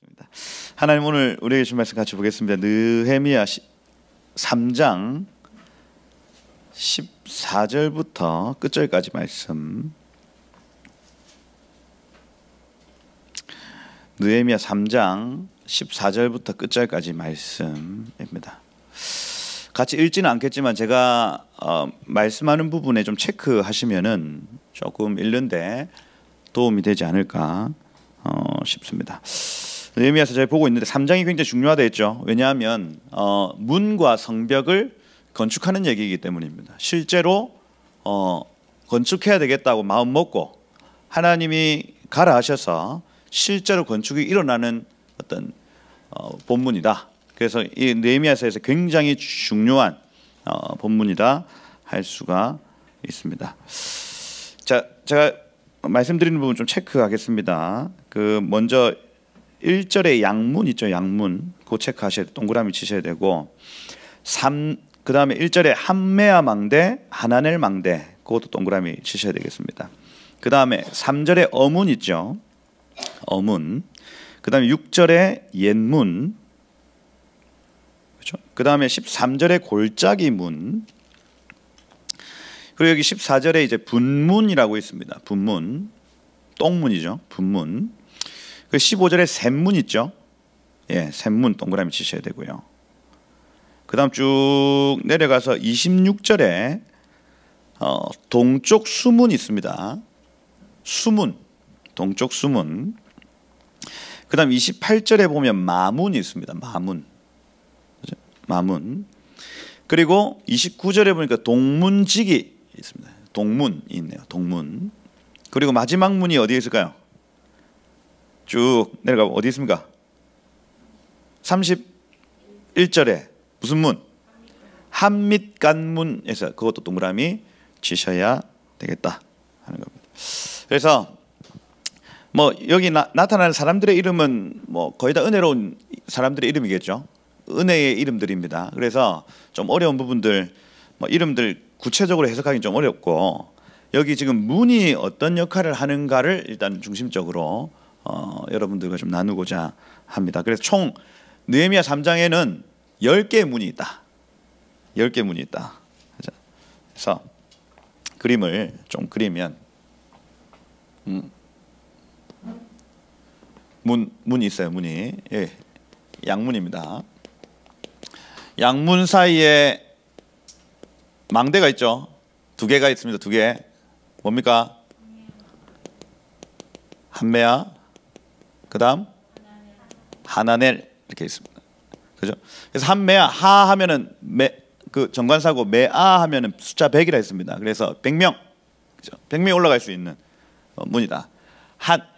기도하겠습니다. 하나님, 오늘 우리에게 주신 말씀 같이 보겠습니다. 느헤미야 3장 14절부터 끝절까지 말씀. 느헤미야 3장 14절부터 끝절까지 말씀입니다. 같이 읽지는 않겠지만 제가 말씀하는 부분에 좀 체크하시면은 조금 읽는데 도움이 되지 않을까 싶습니다. 느헤미야서 제가 보고 있는데 3장이 굉장히 중요하다 했죠. 왜냐하면 문과 성벽을 건축하는 얘기이기 때문입니다. 실제로 건축해야 되겠다고 마음 먹고 하나님이 가라 하셔서 실제로 건축이 일어나는 어떤 본문이다. 그래서 이 느헤미야서에서 굉장히 중요한 본문이다 할 수가 있습니다. 자, 제가 말씀드리는 부분 좀 체크하겠습니다. 먼저 1절에 양문 있죠. 양문 그거 체크하셔야 돼요. 동그라미 치셔야 되고, 그 다음에 1절에 함메아 망대, 하나넬 망대 그것도 동그라미 치셔야 되겠습니다. 그 다음에 3절에 어문 있죠. 어문. 그 다음에 6절에 옛문. 그렇죠? 그 다음에 13절에 골짜기 문. 그리고 여기 14절에 이제 분문이라고 있습니다. 분문, 똥문이죠. 분문. 그 15절에 샘문 있죠. 예, 샘문 동그라미 치셔야 되고요. 그다음 쭉 내려가서 26절에 동쪽 수문 있습니다. 수문, 동쪽 수문. 그다음 28절에 보면 마문이 있습니다. 마문, 그렇죠? 마문. 그리고 29절에 보니까 동문직이 있습니다. 동문이 있네요. 동문. 그리고 마지막 문이 어디에 있을까요? 쭉 내려가면 어디 있습니까? 31절에 무슨 문? 한밑간문에서 그것도 동그라미 치셔야 되겠다 하는 겁니다. 그래서 여기 나타나는 사람들의 이름은 거의 다 은혜로운 사람들의 이름이겠죠. 은혜의 이름들입니다. 그래서 좀 어려운 부분들, 이름들 구체적으로 해석하기 좀 어렵고, 여기 지금 문이 어떤 역할을 하는가를 일단 중심적으로 여러분들과 좀 나누고자 합니다. 그래서 총 느헤미야 3장에는 10개의 문이 있다. 10개의 문이 있다. 그래서 그림을 좀 그리면 문이 있어요. 문이. 예, 양문입니다. 양문 사이에 망대가 있죠. 2개가 있습니다. 2개. 뭡니까? 함메아, 그다음 하나넬 이렇게 있습니다. 그죠? 그래서 함메아, 하 하면은 그 정관사고, 메아 하면은 숫자 100이라 했습니다. 그래서 100명, 그죠? 100명이 올라갈 수 있는 문이다.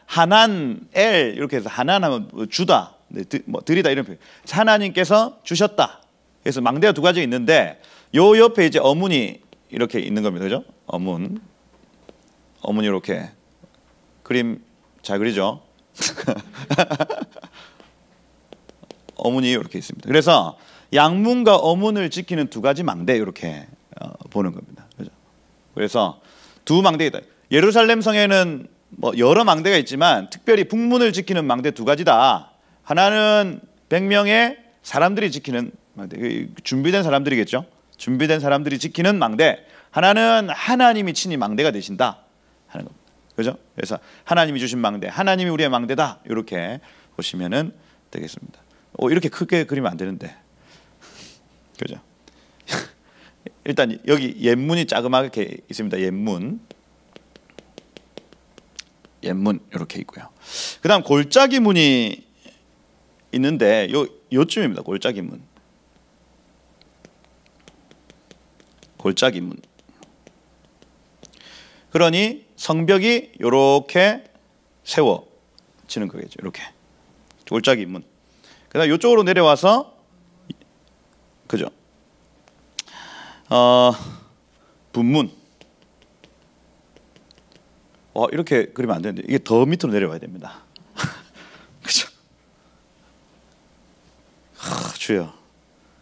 하난엘 이렇게 해서 하난하면 주다, 드리다 이런 표현. 하나님께서 주셨다. 그래서 망대가 2가지 있는데 요 옆에 이제 어문이 이렇게 있는 겁니다. 그죠? 어문이 이렇게 그림 잘 그리죠? 어문이 이렇게 있습니다. 그래서 양문과 어문을 지키는 2가지 망대 이렇게 보는 겁니다. 그죠? 그래서 2 망대이다. 예루살렘 성에는 여러 망대가 있지만 특별히 북문을 지키는 망대 2가지다. 하나는 100명의 사람들이 지키는 망대, 준비된 사람들이겠죠. 준비된 사람들이 지키는 망대. 하나는 하나님이 친히 망대가 되신다 하는 겁니다. 그죠? 그래서 하나님이 주신 망대, 하나님이 우리의 망대다. 이렇게 보시면은 되겠습니다. 이렇게 크게 그리면 안 되는데, 그죠? 일단 여기 옛문이 자그맣게 있습니다. 옛문 이렇게 있고요. 그다음 골짜기 문이 있는데 요쯤입니다. 골짜기 문. 골짜기 문. 그러니 성벽이 이렇게 세워지는 거겠죠. 이렇게 골짜기 문. 그다음 이쪽으로 내려와서, 그죠? 분문. 이렇게 그리면 안 되는데 이게 더 밑으로 내려와야 됩니다. 그죠? 주여,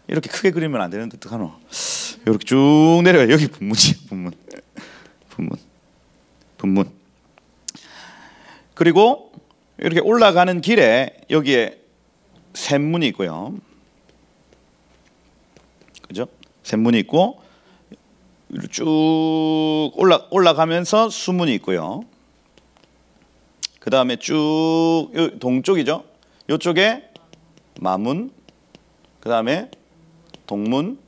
이렇게 크게 그리면 안 되는데 어떡하노? 이렇게 쭉 내려와요. 여기 분문이에요. 분문. 그리고 이렇게 올라가는 길에 여기에 샘문이 있고요. 그죠? 샘문이 있고 쭉 올라가면서 수문이 있고요. 그 다음에 쭉 동쪽이죠. 이쪽에 마문, 그 다음에 동문,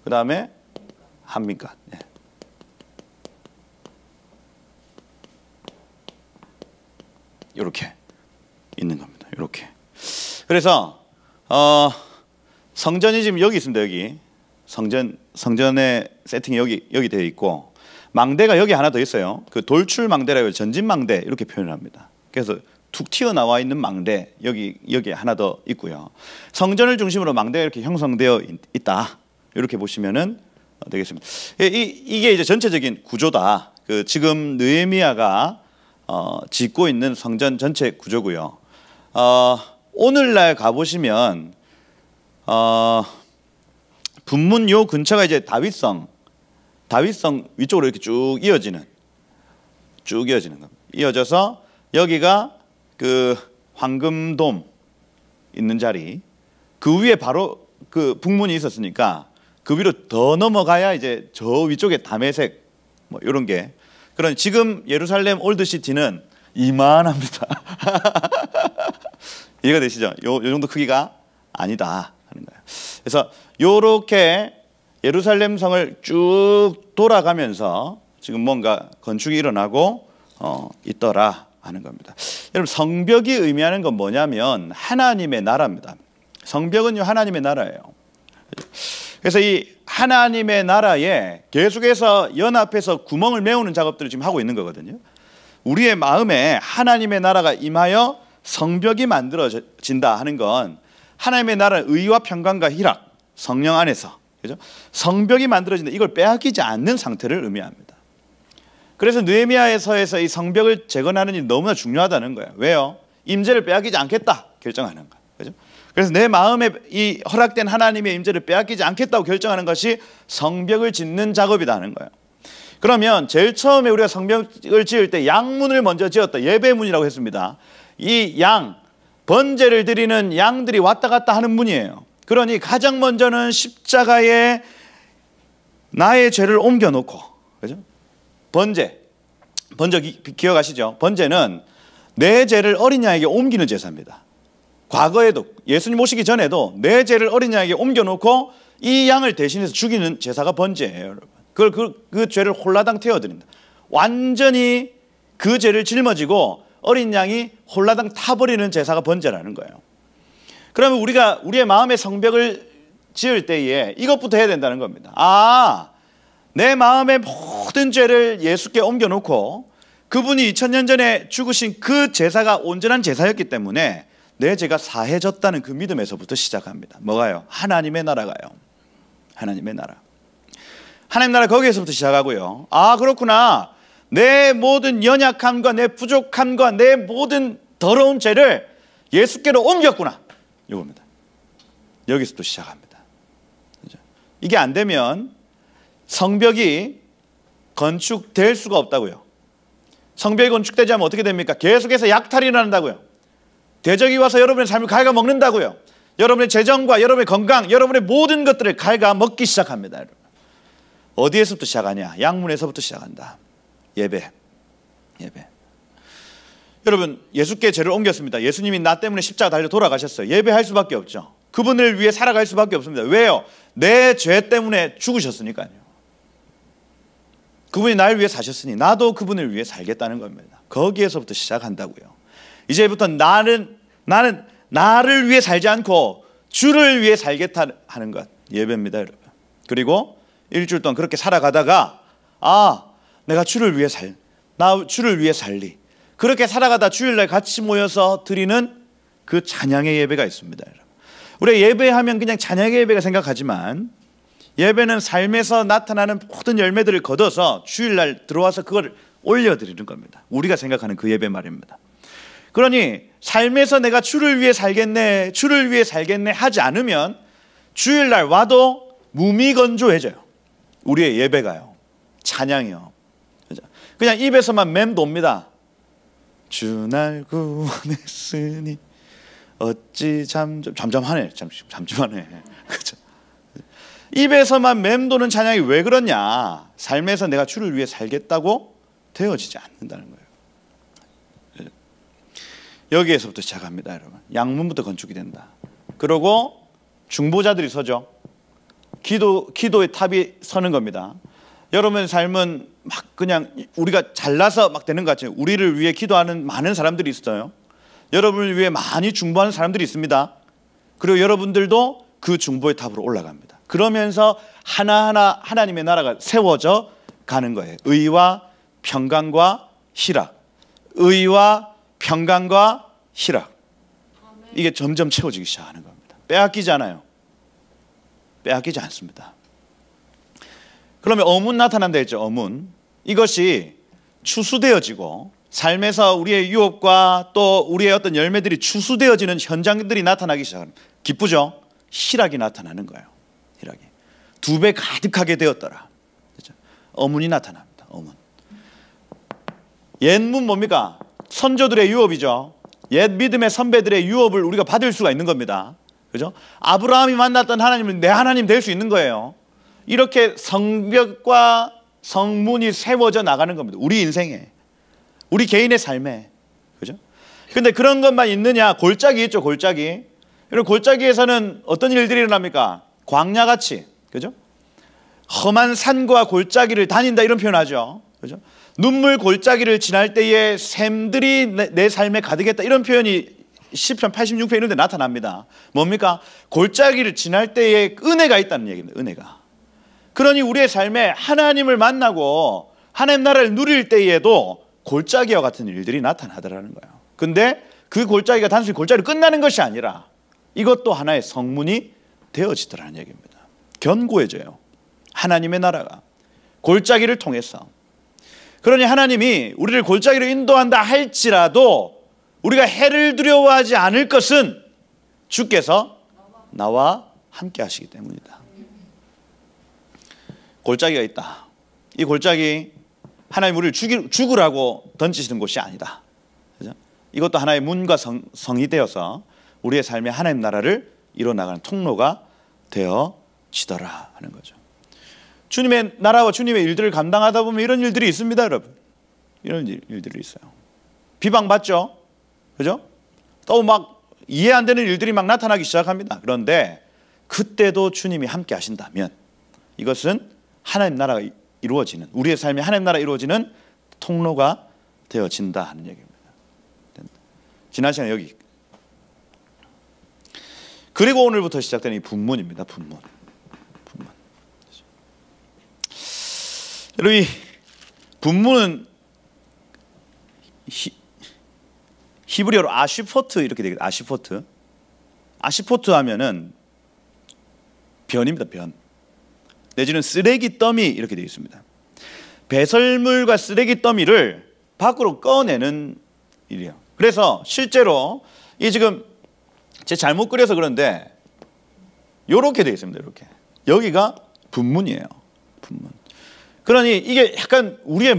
그 다음에 한민갓. 네. 이렇게 있는 겁니다. 이렇게. 그래서 성전이 지금 여기 있습니다. 여기 성전의 세팅이 여기 되어 있고 망대가 여기 하나 더 있어요. 그 돌출 망대라고 전진 망대 이렇게 표현을 합니다. 그래서 툭 튀어나와 있는 망대 여기 하나 더 있고요. 성전을 중심으로 망대가 이렇게 형성되어 있다. 이렇게 보시면은 되겠습니다. 이게 이제 전체적인 구조다. 그 지금 느헤미야가 짓고 있는 성전 전체 구조고요. 오늘날 가보시면 분문 요 근처가 이제 다윗성 위쪽으로 이렇게 쭉 이어지는 겁니다. 이어져서 여기가 그 황금돔 있는 자리, 그 위에 바로 그 북문이 있었으니까 그 위로 더 넘어가야 이제 저 위쪽에 다메섹 뭐 이런 게, 그런 지금 예루살렘 올드시티는 이만합니다. 이해가 되시죠? 요 정도 크기가 아니다 하는 거예요. 그래서 요렇게 예루살렘 성을 쭉 돌아가면서 지금 뭔가 건축이 일어나고 있더라 하는 겁니다. 여러분, 성벽이 의미하는 건 뭐냐면 하나님의 나라입니다. 성벽은요 하나님의 나라예요. 그래서 이 하나님의 나라에 계속해서 연합해서 구멍을 메우는 작업들을 지금 하고 있는 거거든요. 우리의 마음에 하나님의 나라가 임하여 성벽이 만들어진다 하는 건 하나님의 나라는 의와 평강과 희락, 성령 안에서, 그죠? 성벽이 만들어진다, 이걸 빼앗기지 않는 상태를 의미합니다. 그래서 느헤미야서에서 이 성벽을 재건하는 일이 너무나 중요하다는 거예요. 왜요? 임재를 빼앗기지 않겠다 결정하는 거예요. 그죠? 그래서 내 마음에 이 허락된 하나님의 임재를 빼앗기지 않겠다고 결정하는 것이 성벽을 짓는 작업이다 하는 거예요. 그러면 제일 처음에 우리가 성벽을 지을 때 양문을 먼저 지었다. 예배문이라고 했습니다. 이 번제를 드리는 양들이 왔다 갔다 하는 문이에요. 그러니 가장 먼저는 십자가에 나의 죄를 옮겨놓고, 그죠? 번제 기억하시죠? 번제는 내 죄를 어린 양에게 옮기는 제사입니다. 과거에도 예수님 오시기 전에도 내 죄를 어린 양에게 옮겨놓고 이 양을 대신해서 죽이는 제사가 번제예요, 여러분. 그 죄를 홀라당 태워드린다. 완전히 그 죄를 짊어지고 어린 양이 홀라당 타버리는 제사가 번제라는 거예요. 그러면 우리가 우리의 마음의 성벽을 지을 때에 이것부터 해야 된다는 겁니다. 내 마음의 모든 죄를 예수께 옮겨놓고 그분이 2000년 전에 죽으신 그 제사가 온전한 제사였기 때문에 내 죄가 사해졌다는 그 믿음에서부터 시작합니다. 뭐가요? 하나님의 나라가요. 하나님의 나라. 하나님 나라, 거기에서부터 시작하고요. 그렇구나. 내 모든 연약함과 내 부족함과 내 모든 더러운 죄를 예수께로 옮겼구나. 이겁니다. 여기서부터 시작합니다. 그렇죠? 이게 안 되면 성벽이 건축될 수가 없다고요. 성벽이 건축되지 않으면 어떻게 됩니까? 계속해서 약탈이 일어난다고요. 대적이 와서 여러분의 삶을 갉아먹는다고요. 여러분의 재정과 여러분의 건강, 여러분의 모든 것들을 갉아먹기 시작합니다. 여러분. 어디에서부터 시작하냐? 양문에서부터 시작한다. 예배. 여러분, 예수께 죄를 옮겼습니다. 예수님이 나 때문에 십자가 달려 돌아가셨어요. 예배할 수밖에 없죠. 그분을 위해 살아갈 수밖에 없습니다. 왜요? 내 죄 때문에 죽으셨으니까요. 그분이 날 위해 사셨으니 나도 그분을 위해 살겠다는 겁니다. 거기에서부터 시작한다고요. 이제부터 나는 나를 위해 살지 않고 주를 위해 살겠다 하는 것, 예배입니다, 여러분. 그리고 일주일 동안 그렇게 살아가다가 내가 주를 위해 살리. 그렇게 살아가다 주일날 같이 모여서 드리는 그 찬양의 예배가 있습니다, 여러분. 우리가 예배하면 그냥 찬양의 예배가 생각하지만 예배는 삶에서 나타나는 모든 열매들을 거둬서 주일날 들어와서 그걸 올려드리는 겁니다. 우리가 생각하는 그 예배 말입니다. 그러니 삶에서 내가 주를 위해 살겠네 하지 않으면 주일날 와도 무미건조해져요. 우리의 예배가요. 찬양이요. 그냥 입에서만 맴돕니다. 주 날 구원했으니 어찌 잠잠하네. 잠잠하네. 그죠? 입에서만 맴도는 찬양이 왜 그러냐? 삶에서 내가 주를 위해 살겠다고 되어지지 않는다는 거예요. 여기에서부터 시작합니다, 여러분. 양문부터 건축이 된다. 그러고 중보자들이 서죠. 기도의 탑이 서는 겁니다. 여러분 삶은 막 그냥 우리가 잘나서 막 되는 것 같아요. 우리를 위해 기도하는 많은 사람들이 있어요. 여러분을 위해 많이 중보하는 사람들이 있습니다. 그리고 여러분들도 그 중보의 탑으로 올라갑니다. 그러면서 하나하나 하나님의 나라가 세워져 가는 거예요. 의와 평강과 희락, 의와 평강과 희락, 이게 점점 채워지기 시작하는 겁니다. 빼앗기지 않아요. 빼앗기지 않습니다. 그러면 어문 나타난다 했죠. 어문. 이것이 추수되어지고 삶에서 우리의 유업과 또 우리의 어떤 열매들이 추수되어지는 현장들이 나타나기 시작합니다. 기쁘죠? 희락이 나타나는 거예요. 희락이 2배 가득하게 되었더라. 그렇죠? 어문이 나타납니다. 어문. 옛문 뭡니까? 선조들의 유업이죠. 옛 믿음의 선배들의 유업을 우리가 받을 수가 있는 겁니다. 그죠? 아브라함이 만났던 하나님은 내 하나님 될 수 있는 거예요. 이렇게 성벽과 성문이 세워져 나가는 겁니다. 우리 인생에, 우리 개인의 삶에. 그죠? 근데 그런 것만 있느냐? 골짜기 있죠, 골짜기. 이런 골짜기에서는 어떤 일들이 일어납니까? 광야같이. 그죠? 험한 산과 골짜기를 다닌다, 이런 표현하죠. 그죠? 눈물 골짜기를 지날 때에 샘들이 내 삶에 가득했다, 이런 표현이 시편 86편 이런 데 나타납니다. 뭡니까? 골짜기를 지날 때에 은혜가 있다는 얘기입니다. 은혜가. 그러니 우리의 삶에 하나님을 만나고 하나님 나라를 누릴 때에도 골짜기와 같은 일들이 나타나더라는 거예요. 근데 그 골짜기가 단순히 골짜기로 끝나는 것이 아니라 이것도 하나의 성문이 되어지더라는 얘기입니다. 견고해져요. 하나님의 나라가 골짜기를 통해서. 그러니 하나님이 우리를 골짜기로 인도한다 할지라도 우리가 해를 두려워하지 않을 것은 주께서 나와 함께 하시기 때문이다. 골짜기가 있다. 이 골짜기 하나님 우리를 죽으라고 던지시는 곳이 아니다. 그죠? 이것도 하나의 문과 성이 되어서 우리의 삶에 하나님 나라를 이뤄나가는 통로가 되어지더라 하는 거죠. 주님의 나라와 주님의 일들을 감당하다 보면 이런 일들이 있습니다, 여러분. 이런 일들이 있어요. 비방받죠. 그죠? 또 막 이해 안 되는 일들이 막 나타나기 시작합니다. 그런데 그때도 주님이 함께 하신다면 이것은 하나님 나라가 이루어지는, 우리의 삶에 하나님 나라가 이루어지는 통로가 되어진다 하는 얘기입니다. 지난 시간에 여기. 그리고 오늘부터 시작되는 이 분문입니다. 분문. 여러분, 이 분문은 히브리어로 아시포트 이렇게 되겠다. 아시포트. 아시포트 하면은 변입니다. 변. 내지는 쓰레기 더미 이렇게 되어 있습니다. 배설물과 쓰레기 더미를 밖으로 꺼내는 일이에요. 그래서 실제로 이 지금 제 잘못 그려서 그런데 이렇게 되어 있습니다. 이렇게. 여기가 분문이에요. 분문. 그러니 이게 약간 우리의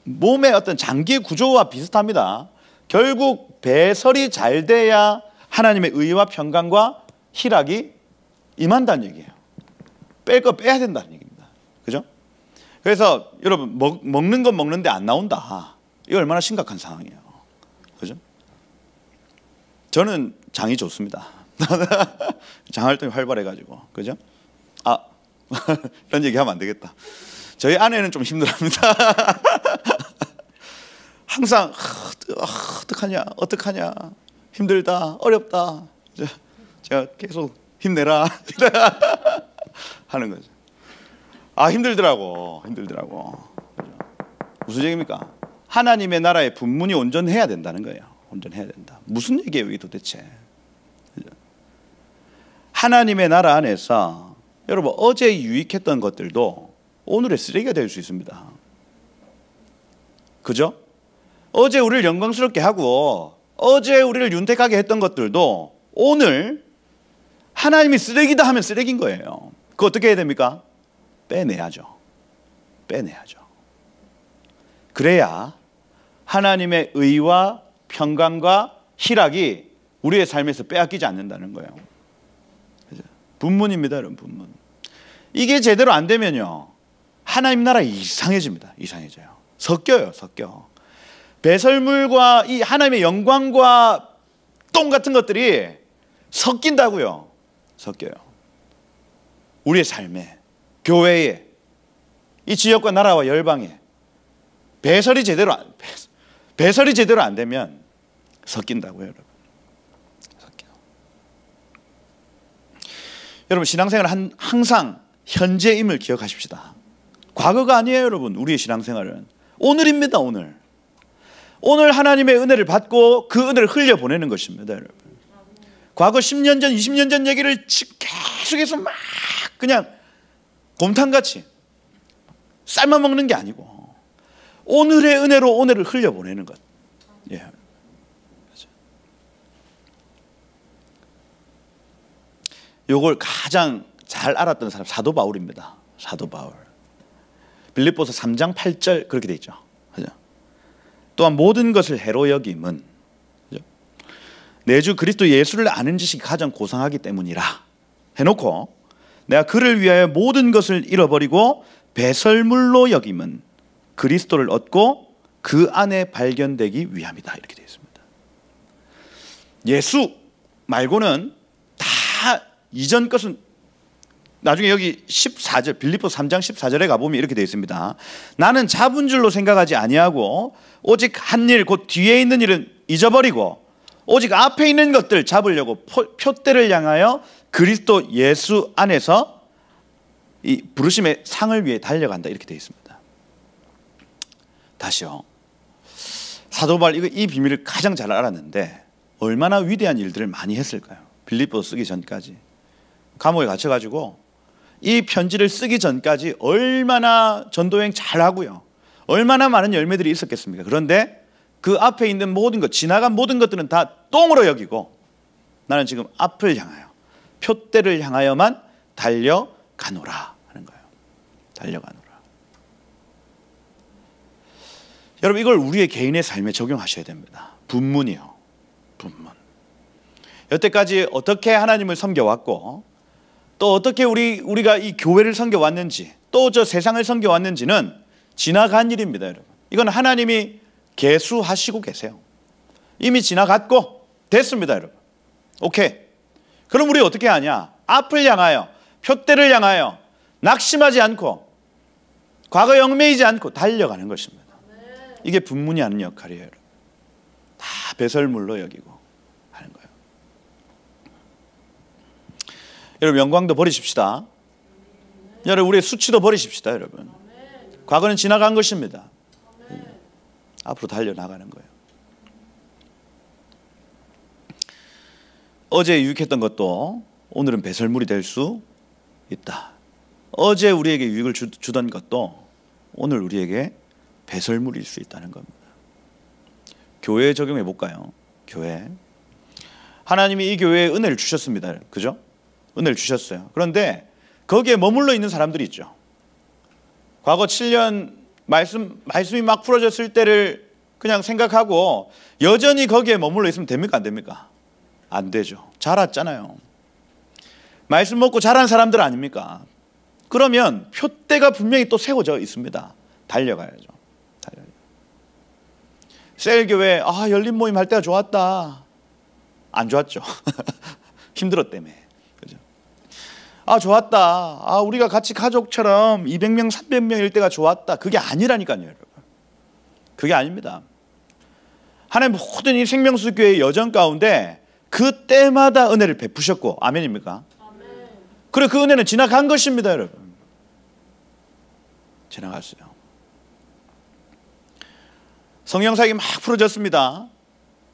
몸의 어떤 장기 구조와 비슷합니다. 결국 배설이 잘 돼야 하나님의 의와 평강과 희락이 임한다는 얘기예요. 뺄 거 빼야 된다는 얘기입니다. 그죠? 그래서 여러분 먹는 건 먹는데 안 나온다. 이거 얼마나 심각한 상황이에요. 그죠? 저는 장이 좋습니다. 장활동이 활발해가지고. 그죠? 이런 얘기하면 안 되겠다. 저희 아내는 좀 힘들어합니다. 항상 어떡하냐 힘들다 어렵다 제가 계속 힘내라 하는 거죠. 힘들더라고. 무슨 얘기입니까? 하나님의 나라의 분문이 온전해야 된다는 거예요. 온전해야 된다. 무슨 얘기예요 이게 도대체? 하나님의 나라 안에서 여러분 어제 유익했던 것들도 오늘의 쓰레기가 될 수 있습니다. 그죠? 어제 우리를 영광스럽게 하고 어제 우리를 윤택하게 했던 것들도 오늘 하나님이 쓰레기다 하면 쓰레기인 거예요. 그거 어떻게 해야 됩니까? 빼내야죠. 그래야 하나님의 의와 평강과 희락이 우리의 삶에서 빼앗기지 않는다는 거예요. 분문입니다, 여러분. 분문. 이게 제대로 안 되면요, 하나님 나라 이상해집니다. 이상해져요. 섞여. 배설물과 이 하나님의 영광과 똥 같은 것들이 섞인다고요. 섞여요. 우리의 삶에, 교회에, 이 지역과 나라와 열방에 배설이 제대로 안 되면 섞인다고요, 여러분. 섞여. 여러분, 신앙생활은 항상 현재임을 기억하십시다. 과거가 아니에요, 여러분. 우리의 신앙생활은 오늘입니다. 오늘 하나님의 은혜를 받고 그 은혜를 흘려보내는 것입니다, 여러분. 과거 10년 전, 20년 전 얘기를 계속해서 막 그냥 곰탕같이 삶아 먹는 게 아니고 오늘의 은혜로 오늘을 흘려보내는 것. 예. 요걸 가장 잘 알았던 사람 사도 바울입니다. 사도 바울. 빌립보서 3장 8절 그렇게 돼 있죠. 그죠? 또한 모든 것을 해로 여김은 내 주 그리스도 예수를 아는 지식이 가장 고상하기 때문이라 해놓고, 내가 그를 위하여 모든 것을 잃어버리고 배설물로 여김은 그리스도를 얻고 그 안에 발견되기 위함이다. 이렇게 되어 있습니다. 예수 말고는 다 이전 것은, 나중에 여기 14절 빌립보서 3장 14절에 가보면 이렇게 되어 있습니다. 나는 잡은 줄로 생각하지 아니하고 오직 한 일 곧 뒤에 있는 일은 잊어버리고 오직 앞에 있는 것들 잡으려고 표대를 향하여 그리스도 예수 안에서 이 부르심의 상을 위해 달려간다. 이렇게 되어 있습니다. 다시요. 사도 바울 이 비밀을 가장 잘 알았는데 얼마나 위대한 일들을 많이 했을까요? 빌립보서 쓰기 전까지 감옥에 갇혀가지고 이 편지를 쓰기 전까지 얼마나 전도여행 잘하고요, 얼마나 많은 열매들이 있었겠습니까? 그런데 그 앞에 있는 모든 것, 지나간 모든 것들은 다 똥으로 여기고 나는 지금 앞을 향하여, 표대를 향하여만 달려가노라 하는 거예요. 달려가노라. 여러분, 이걸 우리의 개인의 삶에 적용하셔야 됩니다. 분문이요. 분문. 여태까지 어떻게 하나님을 섬겨왔고 또 어떻게 우리가 이 교회를 섬겨왔는지, 또 저 세상을 섬겨왔는지는 지나간 일입니다, 여러분. 이건 하나님이 계수하시고 계세요. 이미 지나갔고 됐습니다, 여러분. 오케이. 그럼 우리 어떻게 하냐? 앞을 향하여, 표대를 향하여 낙심하지 않고 과거에 얽매이지 않고 달려가는 것입니다. 이게 분문이 하는 역할이에요, 여러분. 다 배설물로 여기고 하는 거예요. 여러분, 영광도 버리십시다. 여러분, 우리의 수치도 버리십시다, 여러분. 과거는 지나간 것입니다. 앞으로 달려나가는 거예요. 어제 유익했던 것도 오늘은 배설물이 될 수 있다. 어제 우리에게 유익을 주던 것도 오늘 우리에게 배설물일 수 있다는 겁니다. 교회에 적용해 볼까요? 교회. 하나님이 이 교회에 은혜를 주셨습니다. 그죠? 은혜를 주셨어요. 그런데 거기에 머물러 있는 사람들이 있죠. 과거 7년 말씀이 막 풀어졌을 때를 그냥 생각하고 여전히 거기에 머물러 있으면 됩니까? 안 됩니까? 안 되죠. 자랐잖아요. 말씀 먹고 자란 사람들 아닙니까? 그러면 표대가 분명히 또 세워져 있습니다. 달려가야죠. 셀교회 열린 모임 할 때가 좋았다. 안 좋았죠. 힘들었다며. 그죠? 좋았다. 우리가 같이 가족처럼 200명, 300명일 때가 좋았다. 그게 아니라니까요, 여러분. 그게 아닙니다. 하나님 모든 이 생명수교회의 여정 가운데 그 때마다 은혜를 베푸셨고, 아멘입니까? 아멘. 그리고 그 은혜는 지나간 것입니다, 여러분. 지나갔어요. 성령사역이 막 풀어졌습니다.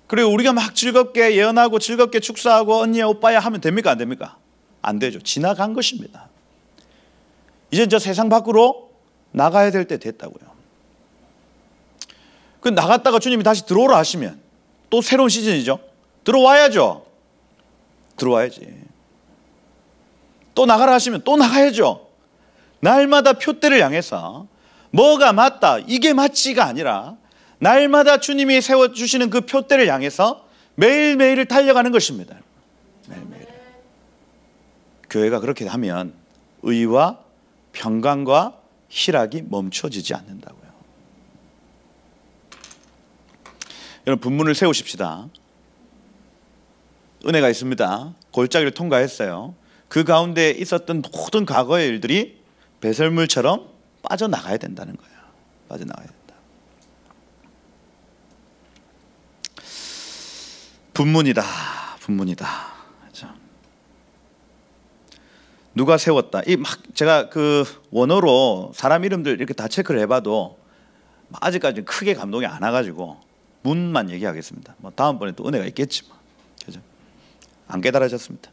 그리고 우리가 막 즐겁게 예언하고 즐겁게 축사하고 언니야 오빠야 하면 됩니까? 안 됩니까? 안 되죠. 지나간 것입니다. 이제 저 세상 밖으로 나가야 될 때 됐다고요. 그 나갔다가 주님이 다시 들어오라 하시면 또 새로운 시즌이죠. 들어와야죠. 들어와야지. 또 나가라 하시면 또 나가야죠. 날마다 표대를 향해서 뭐가 맞다, 이게 맞지가 아니라 날마다 주님이 세워주시는 그 표대를 향해서 매일매일을 달려가는 것입니다. 매일매일. 교회가 그렇게 하면 의와 평강과 희락이 멈춰지지 않는다고요. 여러분, 분문을 세우십시다. 은혜가 있습니다. 골짜기를 통과했어요. 그 가운데 있었던 모든 과거의 일들이 배설물처럼 빠져나가야 된다는 거예요. 빠져나가야 된다. 분문이다. 분문이다. 그렇죠? 누가 세웠다. 이 막 제가 그 원어로 사람 이름들 이렇게 다 체크를 해봐도 아직까지 크게 감동이 안 와가지고 문만 얘기하겠습니다. 뭐 다음번에 또 은혜가 있겠지만, 그죠? 안 깨달아졌습니다.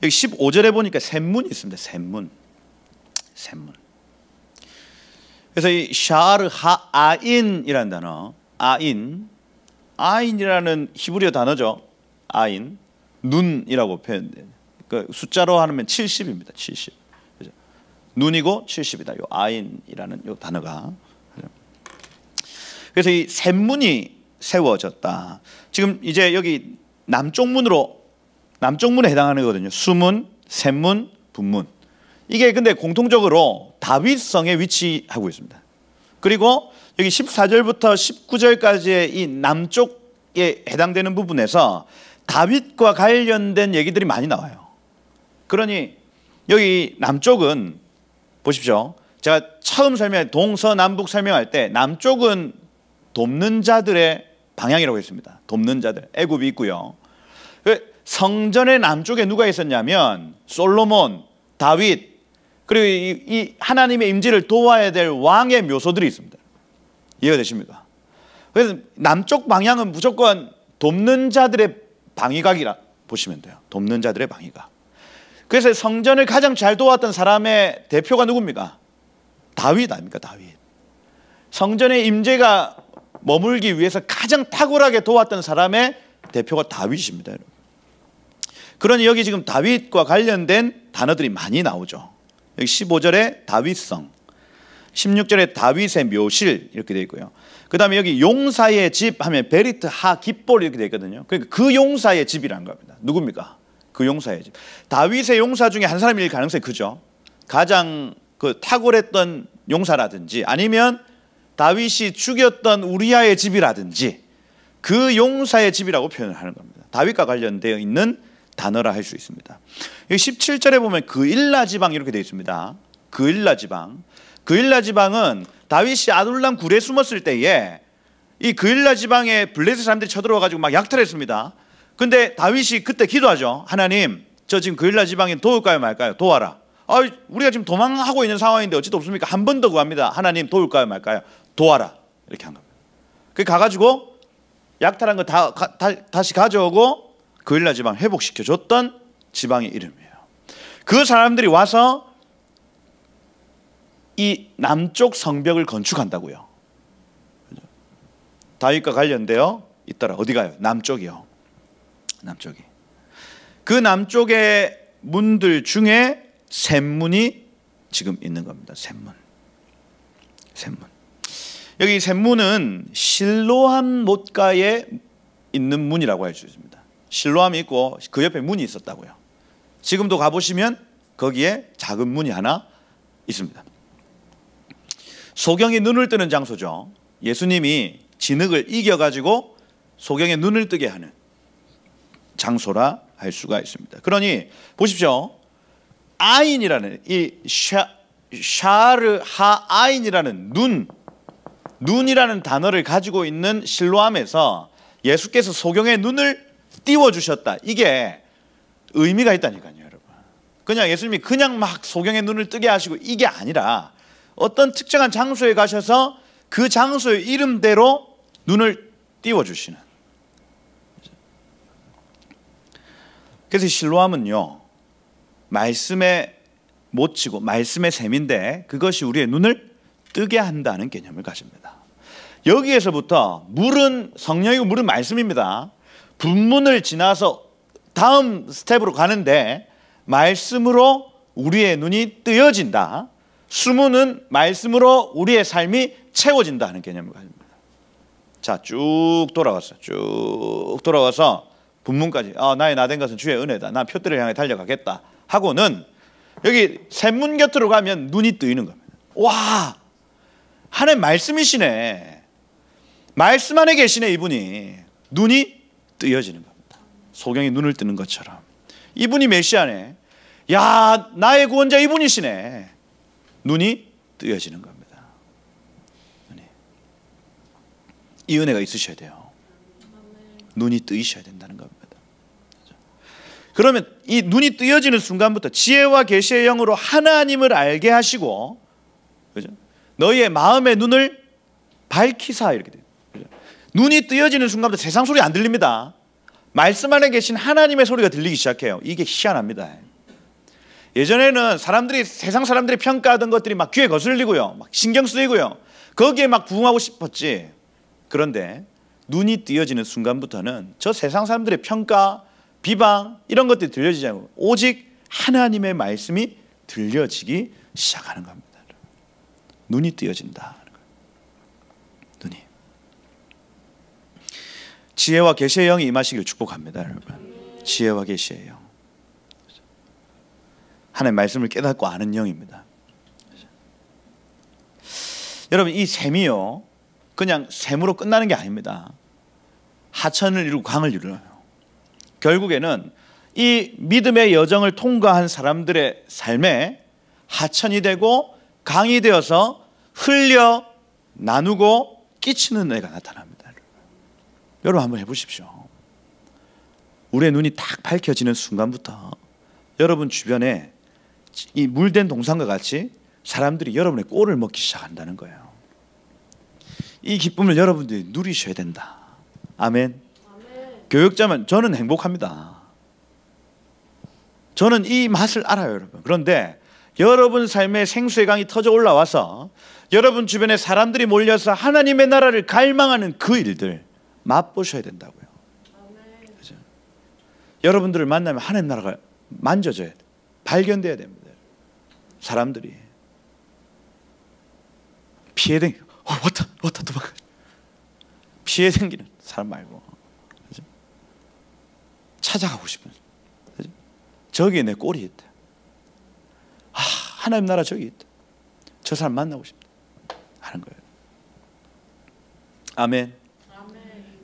여기 15절에 보니까 샘문이 있습니다. 샘문. 그래서 이 샤르 하아인이라는 단어, 아인이라는 히브리어 단어죠. 아인, 눈이라고 표현돼요. 그 숫자로 하면 70입니다. 70. 그죠? 눈이고 70이다. 요 아인이라는 요 단어가. 그래서 이 샘문이 세워졌다. 지금 이제 여기 남쪽 문에 해당하는 거거든요. 수문, 샘문, 분문. 이게 근데 공통적으로 다윗성에 위치하고 있습니다. 그리고 여기 14절부터 19절까지의 이 남쪽에 해당되는 부분에서 다윗과 관련된 얘기들이 많이 나와요. 그러니 여기 남쪽은 보십시오. 제가 처음 동서남북 설명할 때 남쪽은 돕는 자들의 방향이라고 했습니다. 돕는 자들, 애굽이 있고요. 성전의 남쪽에 누가 있었냐면 솔로몬, 다윗, 그리고 이 하나님의 임재를 도와야 될 왕의 묘소들이 있습니다. 이해가 되십니까? 그래서 남쪽 방향은 무조건 돕는 자들의 방위각이라 보시면 돼요. 돕는 자들의 방위각. 그래서 성전을 가장 잘 도왔던 사람의 대표가 누굽니까? 다윗 아닙니까? 다윗. 성전의 임재가 머물기 위해서 가장 탁월하게 도왔던 사람의 대표가 다윗입니다. 여러분. 그러니 여기 지금 다윗과 관련된 단어들이 많이 나오죠. 여기 15절에 다윗성, 16절에 다윗의 묘실 이렇게 되어 있고요. 그 다음에 여기 용사의 집 하면 베리트 하 깃볼 이렇게 되어 있거든요. 그러니까 그 용사의 집이라는 겁니다. 누굽니까? 그 용사의 집. 다윗의 용사 중에 한 사람일 가능성이 크죠. 가장 그 탁월했던 용사라든지 아니면 다윗이 죽였던 우리아의 집이라든지 그 용사의 집이라고 표현을 하는 겁니다. 다윗과 관련되어 있는 단어라 할 수 있습니다. 여기 17절에 보면 그일라 지방 이렇게 되어 있습니다. 그일라 지방. 그일라 지방은 다윗이 아둘람 굴에 숨었을 때에 이 그일라 지방에 블레셋 사람들이 쳐들어와 가지고 막 약탈했습니다. 근데 다윗이 그때 기도하죠. 하나님, 저 지금 그일라 지방에 도울까요 말까요? 도와라. 우리가 지금 도망하고 있는 상황인데 어찌도 없습니까? 한 번 더 구합니다. 하나님, 도울까요 말까요? 도와라. 이렇게 한 겁니다. 그 가가지고 약탈한 거 다시 가져오고 그일라 지방 회복시켜줬던 지방의 이름이에요. 그 사람들이 와서 이 남쪽 성벽을 건축한다고요. 다윗과 관련되어 있더라. 어디 가요? 남쪽이요. 남쪽이. 그 남쪽의 문들 중에 샘문이 지금 있는 겁니다. 샘문. 여기 샘문은 실로암 못가에 있는 문이라고 할 수 있습니다. 실로암이 있고 그 옆에 문이 있었다고요. 지금도 가보시면 거기에 작은 문이 하나 있습니다. 소경이 눈을 뜨는 장소죠. 예수님이 진흙을 이겨가지고 소경의 눈을 뜨게 하는 장소라 할 수가 있습니다. 그러니 보십시오. 아인이라는 이 샤르 하아인이라는 눈이라는 단어를 가지고 있는 실로암에서 예수께서 소경의 눈을 띄워주셨다. 이게 의미가 있다니까요, 여러분. 그냥 예수님이 그냥 막 소경의 눈을 뜨게 하시고 이게 아니라 어떤 특정한 장소에 가셔서 그 장소의 이름대로 눈을 띄워주시는. 그래서 실로암은요, 말씀에 못치고 말씀의 셈인데 그것이 우리의 눈을 뜨게 한다는 개념을 가집니다. 여기에서부터 물은 성령이고 물은 말씀입니다. 분문을 지나서 다음 스텝으로 가는데 말씀으로 우리의 눈이 뜨여진다. 수문은 말씀으로 우리의 삶이 채워진다 하는 개념을 가집니다. 자, 쭉 돌아왔어요. 쭉 돌아와서 분문까지. 나의 나된 것은 주의 은혜다. 난 표대를 향해 달려가겠다. 하고는 여기 샘문 곁으로 가면 눈이 뜨이는 겁니다. 와, 하나님 말씀이시네. 말씀 안에 계시네. 이분이 눈이 뜨여지는 겁니다. 소경이 눈을 뜨는 것처럼 이분이 메시아네. 야, 나의 구원자 이분이시네. 눈이 뜨여지는 겁니다. 눈이. 이 은혜가 있으셔야 돼요. 눈이 뜨이셔야 된다는 겁니다. 그러면 이 눈이 뜨여지는 순간부터 지혜와 계시의 영으로 하나님을 알게 하시고, 그죠? 너희의 마음의 눈을 밝히사, 이렇게 돼요. 그죠? 눈이 뜨여지는 순간부터 세상 소리 안 들립니다. 말씀 안에 계신 하나님의 소리가 들리기 시작해요. 이게 희한합니다. 예전에는 세상 사람들이 평가하던 것들이 막 귀에 거슬리고요, 막 신경 쓰이고요, 거기에 막 부응하고 싶었지. 그런데 눈이 뜨여지는 순간부터는 저 세상 사람들의 평가, 비방 이런 것들이 들려지지 않고 오직 하나님의 말씀이 들려지기 시작하는 겁니다. 눈이 뜨여진다. 눈이. 지혜와 계시의 영이 임하시길 축복합니다, 여러분. 지혜와 계시의 영. 하나님의 말씀을 깨닫고 아는 영입니다. 여러분, 이 샘이요, 그냥 샘으로 끝나는 게 아닙니다. 하천을 이루고 강을 이루어요. 결국에는 이 믿음의 여정을 통과한 사람들의 삶에 하천이 되고 강이 되어서 흘려 나누고 끼치는 은혜가 나타납니다. 여러분 한번 해보십시오. 우리의 눈이 딱 밝혀지는 순간부터 여러분 주변에 이 물된 동산과 같이 사람들이 여러분의 꼴을 먹기 시작한다는 거예요. 이 기쁨을 여러분들이 누리셔야 된다. 아멘. 교육자면 저는 행복합니다. 저는 이 맛을 알아요, 여러분. 그런데 여러분 삶의 생수의 강이 터져 올라와서 여러분 주변에 사람들이 몰려서 하나님의 나라를 갈망하는 그 일들 맛보셔야 된다고요. 그렇죠? 여러분들을 만나면 하나님 나라가 만져져야 돼. 발견돼야 됩니다. 사람들이 피해 댕기, 왔다 도망가. 피해 댕기는 사람 말고, 그렇죠? 찾아가고 싶은, 그렇죠? 저기에 내 꼴이 있다. 하나님 나라 저기 있다. 저 사람 만나고 싶다 하는 거예요. 아멘.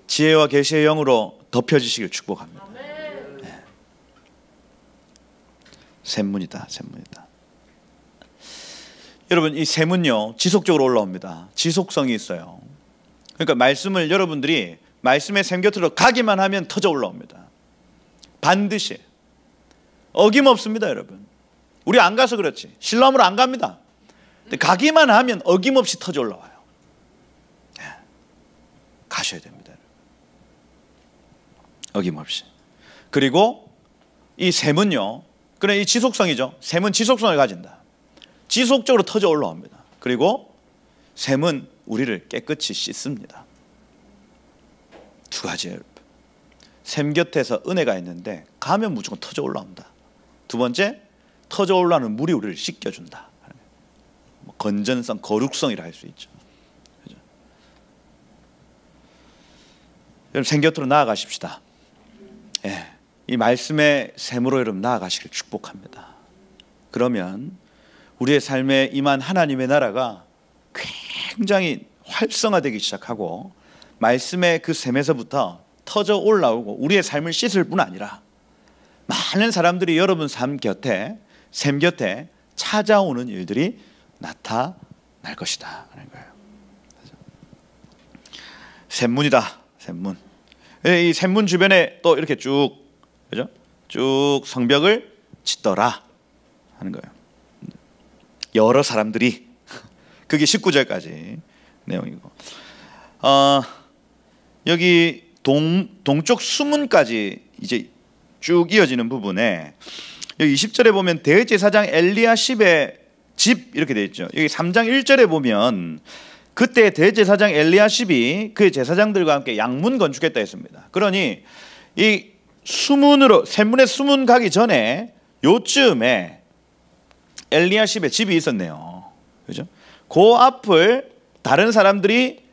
지혜와 계시의 영으로 덮여지시길 축복합니다. 네. 샘문이다. 여러분, 이 샘은요 지속적으로 올라옵니다. 지속성이 있어요. 그러니까 말씀을 여러분들이 말씀의 샘 곁으로 가기만 하면 터져 올라옵니다. 반드시. 어김없습니다, 여러분. 우리 안 가서 그렇지. 신랑으로 안 갑니다. 근데 가기만 하면 어김없이 터져 올라와요. 네. 가셔야 됩니다. 어김없이. 그리고 이 샘은요, 그래, 이 지속성이죠. 샘은 지속성을 가진다. 지속적으로 터져 올라옵니다. 그리고 샘은 우리를 깨끗이 씻습니다. 두 가지예요. 샘 곁에서 은혜가 있는데 가면 무조건 터져 올라온다. 두 번째, 터져 올라오는 물이 우리를 씻겨준다. 건전성, 거룩성이라 할 수 있죠. 그렇죠? 여러분, 샘 곁으로 나아가십시다. 예, 이 말씀의 샘으로 여러분 나아가시길 축복합니다. 그러면 우리의 삶에 임한 하나님의 나라가 굉장히 활성화되기 시작하고 말씀의 그 샘에서부터 터져 올라오고 우리의 삶을 씻을 뿐 아니라 많은 사람들이 여러분 삶 곁에, 샘 곁에 찾아오는 일들이 나타날 것이다 하는 거예요. 샘문이다. 샘문. 이 샘문 주변에 또 이렇게 쭉, 그죠? 쭉 성벽을 짓더라 하는 거예요. 여러 사람들이. 그게 19절까지 내용이고, 여기 동쪽 수문까지 이제 쭉 이어지는 부분에 여기 20절에 보면 대제사장 엘리야십의 집 이렇게 되어 있죠. 여기 3장 1절에 보면 그때 대제사장 엘리야십이 그의 제사장들과 함께 양문 건축했다 했습니다. 그러니 이 수문으로, 샘문의 수문 가기 전에 요쯤에 엘리야십의 집이 있었네요. 그죠? 그 앞을 다른 사람들이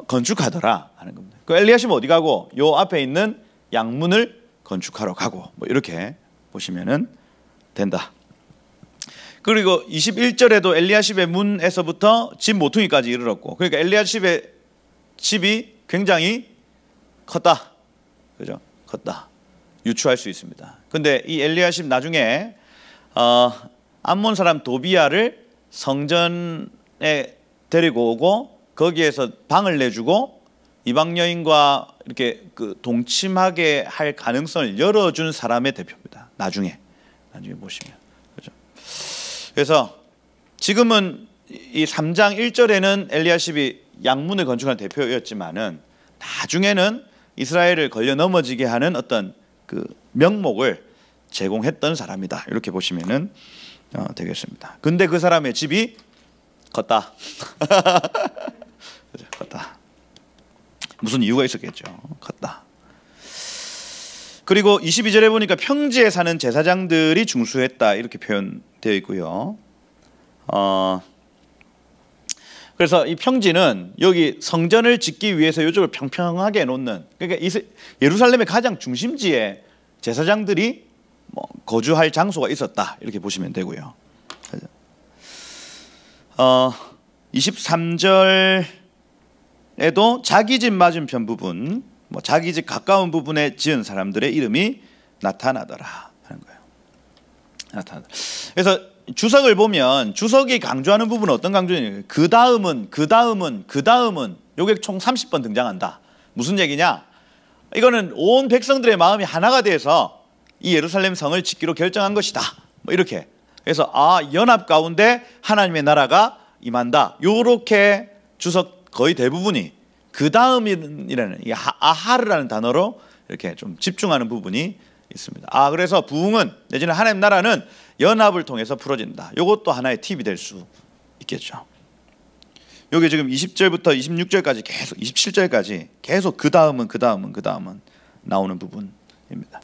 건축하더라. 하는 겁니다. 그 엘리야십은 어디 가고 요 앞에 있는 양문을 건축하러 가고 뭐 이렇게 보시면은 된다. 그리고 21절에도 엘리야십의 문에서부터 집 모퉁이까지 이르렀고, 그러니까 엘리야십의 집이 굉장히 컸다. 그죠? 컸다. 유추할 수 있습니다. 근데 이 엘리야십 나중에 암몬 사람 도비야를 성전에 데리고 오고 거기에서 방을 내주고 이방 여인과 이렇게 그 동침하게 할 가능성을 열어준 사람의 대표입니다. 나중에 보시면. 그죠? 그래서 지금은 이 3장 1절에는 엘리야십이 양문을 건축한 대표였지만은 나중에는 이스라엘을 걸려 넘어지게 하는 어떤 그 명목을 제공했던 사람이다. 이렇게 보시면은 되겠습니다. 근데 그 사람의 집이 컸다. 그죠? 컸다. 무슨 이유가 있었겠죠. 컸다. 그리고 22절에 보니까 평지에 사는 제사장들이 중수했다. 이렇게 표현되어 있고요. 그래서 이 평지는 여기 성전을 짓기 위해서 이쪽을 평평하게 놓는, 그러니까 예루살렘의 가장 중심지에 제사장들이 거주할 장소가 있었다. 이렇게 보시면 되고요. 23절에도 자기 집 맞은편 부분, 자기 집 가까운 부분에 지은 사람들의 이름이 나타나더라 하는 거예요. 나타나더라. 그래서 주석을 보면 주석이 강조하는 부분은 어떤 강조냐면 그 다음은 요게 총 30번 등장한다. 무슨 얘기냐? 이거는 온 백성들의 마음이 하나가 돼서 이 예루살렘 성을 짓기로 결정한 것이다. 뭐 이렇게. 그래서 연합 가운데 하나님의 나라가 임한다. 요렇게 주석 거의 대부분이 그 다음이라는 이 아하르라는 단어로 이렇게 좀 집중하는 부분이 있습니다. 그래서 부흥은 내지는 하나님 나라는 연합을 통해서 풀어진다. 이것도 하나의 팁이 될 수 있겠죠. 여기 지금 20절부터 26절까지 계속 27절까지 계속 그 다음은 나오는 부분입니다.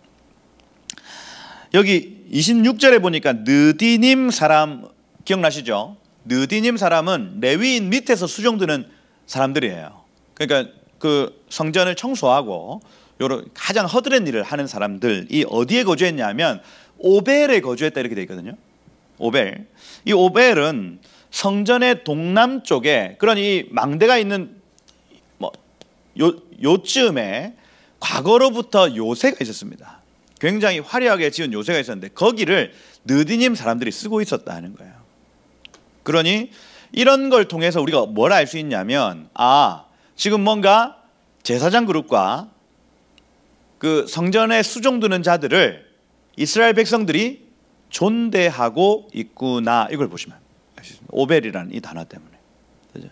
여기 26절에 보니까 느디님 사람 기억나시죠? 느디님 사람은 레위인 밑에서 수종드는 사람들이에요. 그러니까 그 성전을 청소하고 요런 가장 허드렛 일을 하는 사람들이 어디에 거주했냐면 오벨에 거주했다 이렇게 돼 있거든요. 오벨. 이 오벨은 성전의 동남쪽에 그런 이 망대가 있는 요쯤에 과거로부터 요새가 있었습니다. 굉장히 화려하게 지은 요새가 있었는데 거기를 느디님 사람들이 쓰고 있었다 하는 거예요. 그러니 이런 걸 통해서 우리가 뭘 알 수 있냐면 지금 뭔가 제사장 그룹과 그 성전에 수종드는 자들을 이스라엘 백성들이 존대하고 있구나. 이걸 보시면 알 수 있습니다. 오벨이라는 이 단어 때문에. 그죠?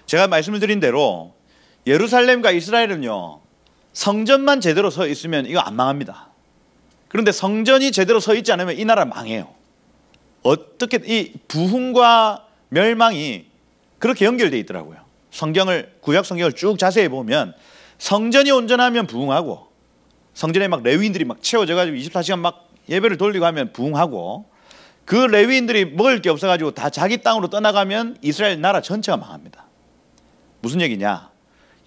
제가 말씀을 드린 대로 예루살렘과 이스라엘은요 성전만 제대로 서 있으면 이거 안 망합니다. 그런데 성전이 제대로 서 있지 않으면 이 나라 망해요. 어떻게 이 부흥과 멸망이 그렇게 연결되어 있더라고요. 구약 성경을 쭉 자세히 보면 성전이 온전하면 부흥하고 성전에 막 레위인들이 막 채워져 가지고 24시간 막 예배를 돌리고 하면 부흥하고 그 레위인들이 먹을 게 없어 가지고 다 자기 땅으로 떠나가면 이스라엘 나라 전체가 망합니다. 무슨 얘기냐?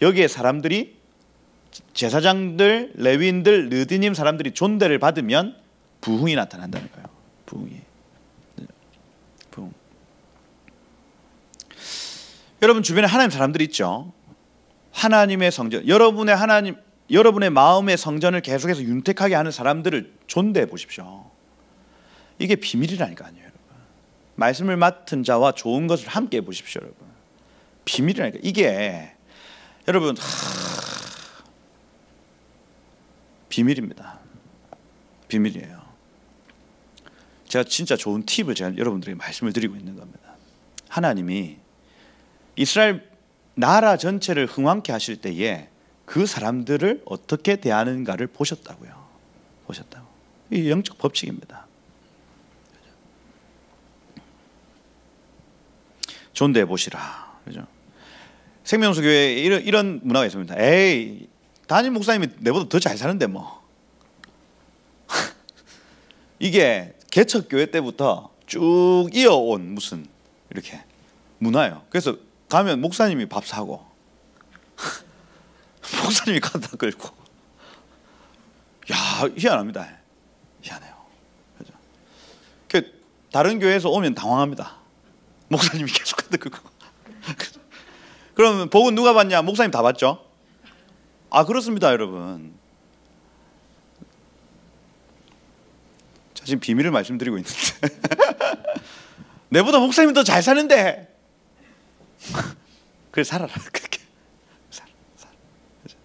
여기에 사람들이 제사장들, 레위인들, 느디님 사람들이 존대를 받으면 부흥이 나타난다는 거예요. 부흥. 여러분 주변에 하나님 사람들이 있죠. 하나님의 성전, 여러분의 마음의 성전을 계속해서 윤택하게 하는 사람들을 존대해 보십시오. 이게 비밀이라니까요, 여러분. 말씀을 맡은 자와 좋은 것을 함께 해 보십시오, 여러분. 비밀이라니까. 이게 여러분 비밀입니다. 비밀이에요. 제가 진짜 좋은 팁을 제가 여러분들에게 말씀을 드리고 있는 겁니다. 하나님이 이스라엘 나라 전체를 흥왕케 하실 때에 그 사람들을 어떻게 대하는가를 보셨다고요. 보셨다고. 이 영적 법칙입니다. 존대해 보시라. 그죠? 생명수 교회에 이런 문화가 있습니다. 에이, 담임 목사님이 내보다 더 잘 사는데 뭐. 이게 개척교회 때부터 쭉 이어온 무슨 이렇게 문화예요. 그래서 가면 목사님이 밥 사고 목사님이 갖다 끌고. 야, 희한합니다. 희한해요. 그죠? 다른 교회에서 오면 당황합니다. 목사님이 계속 갖다 끌고. 그러면 복은 누가 받냐? 목사님 다 받죠? 아, 그렇습니다, 여러분. 자, 지금 비밀을 말씀드리고 있는데 내보다 목사님이 더 잘 사는데 그래, 살아라. 그렇게 살아. 그렇죠?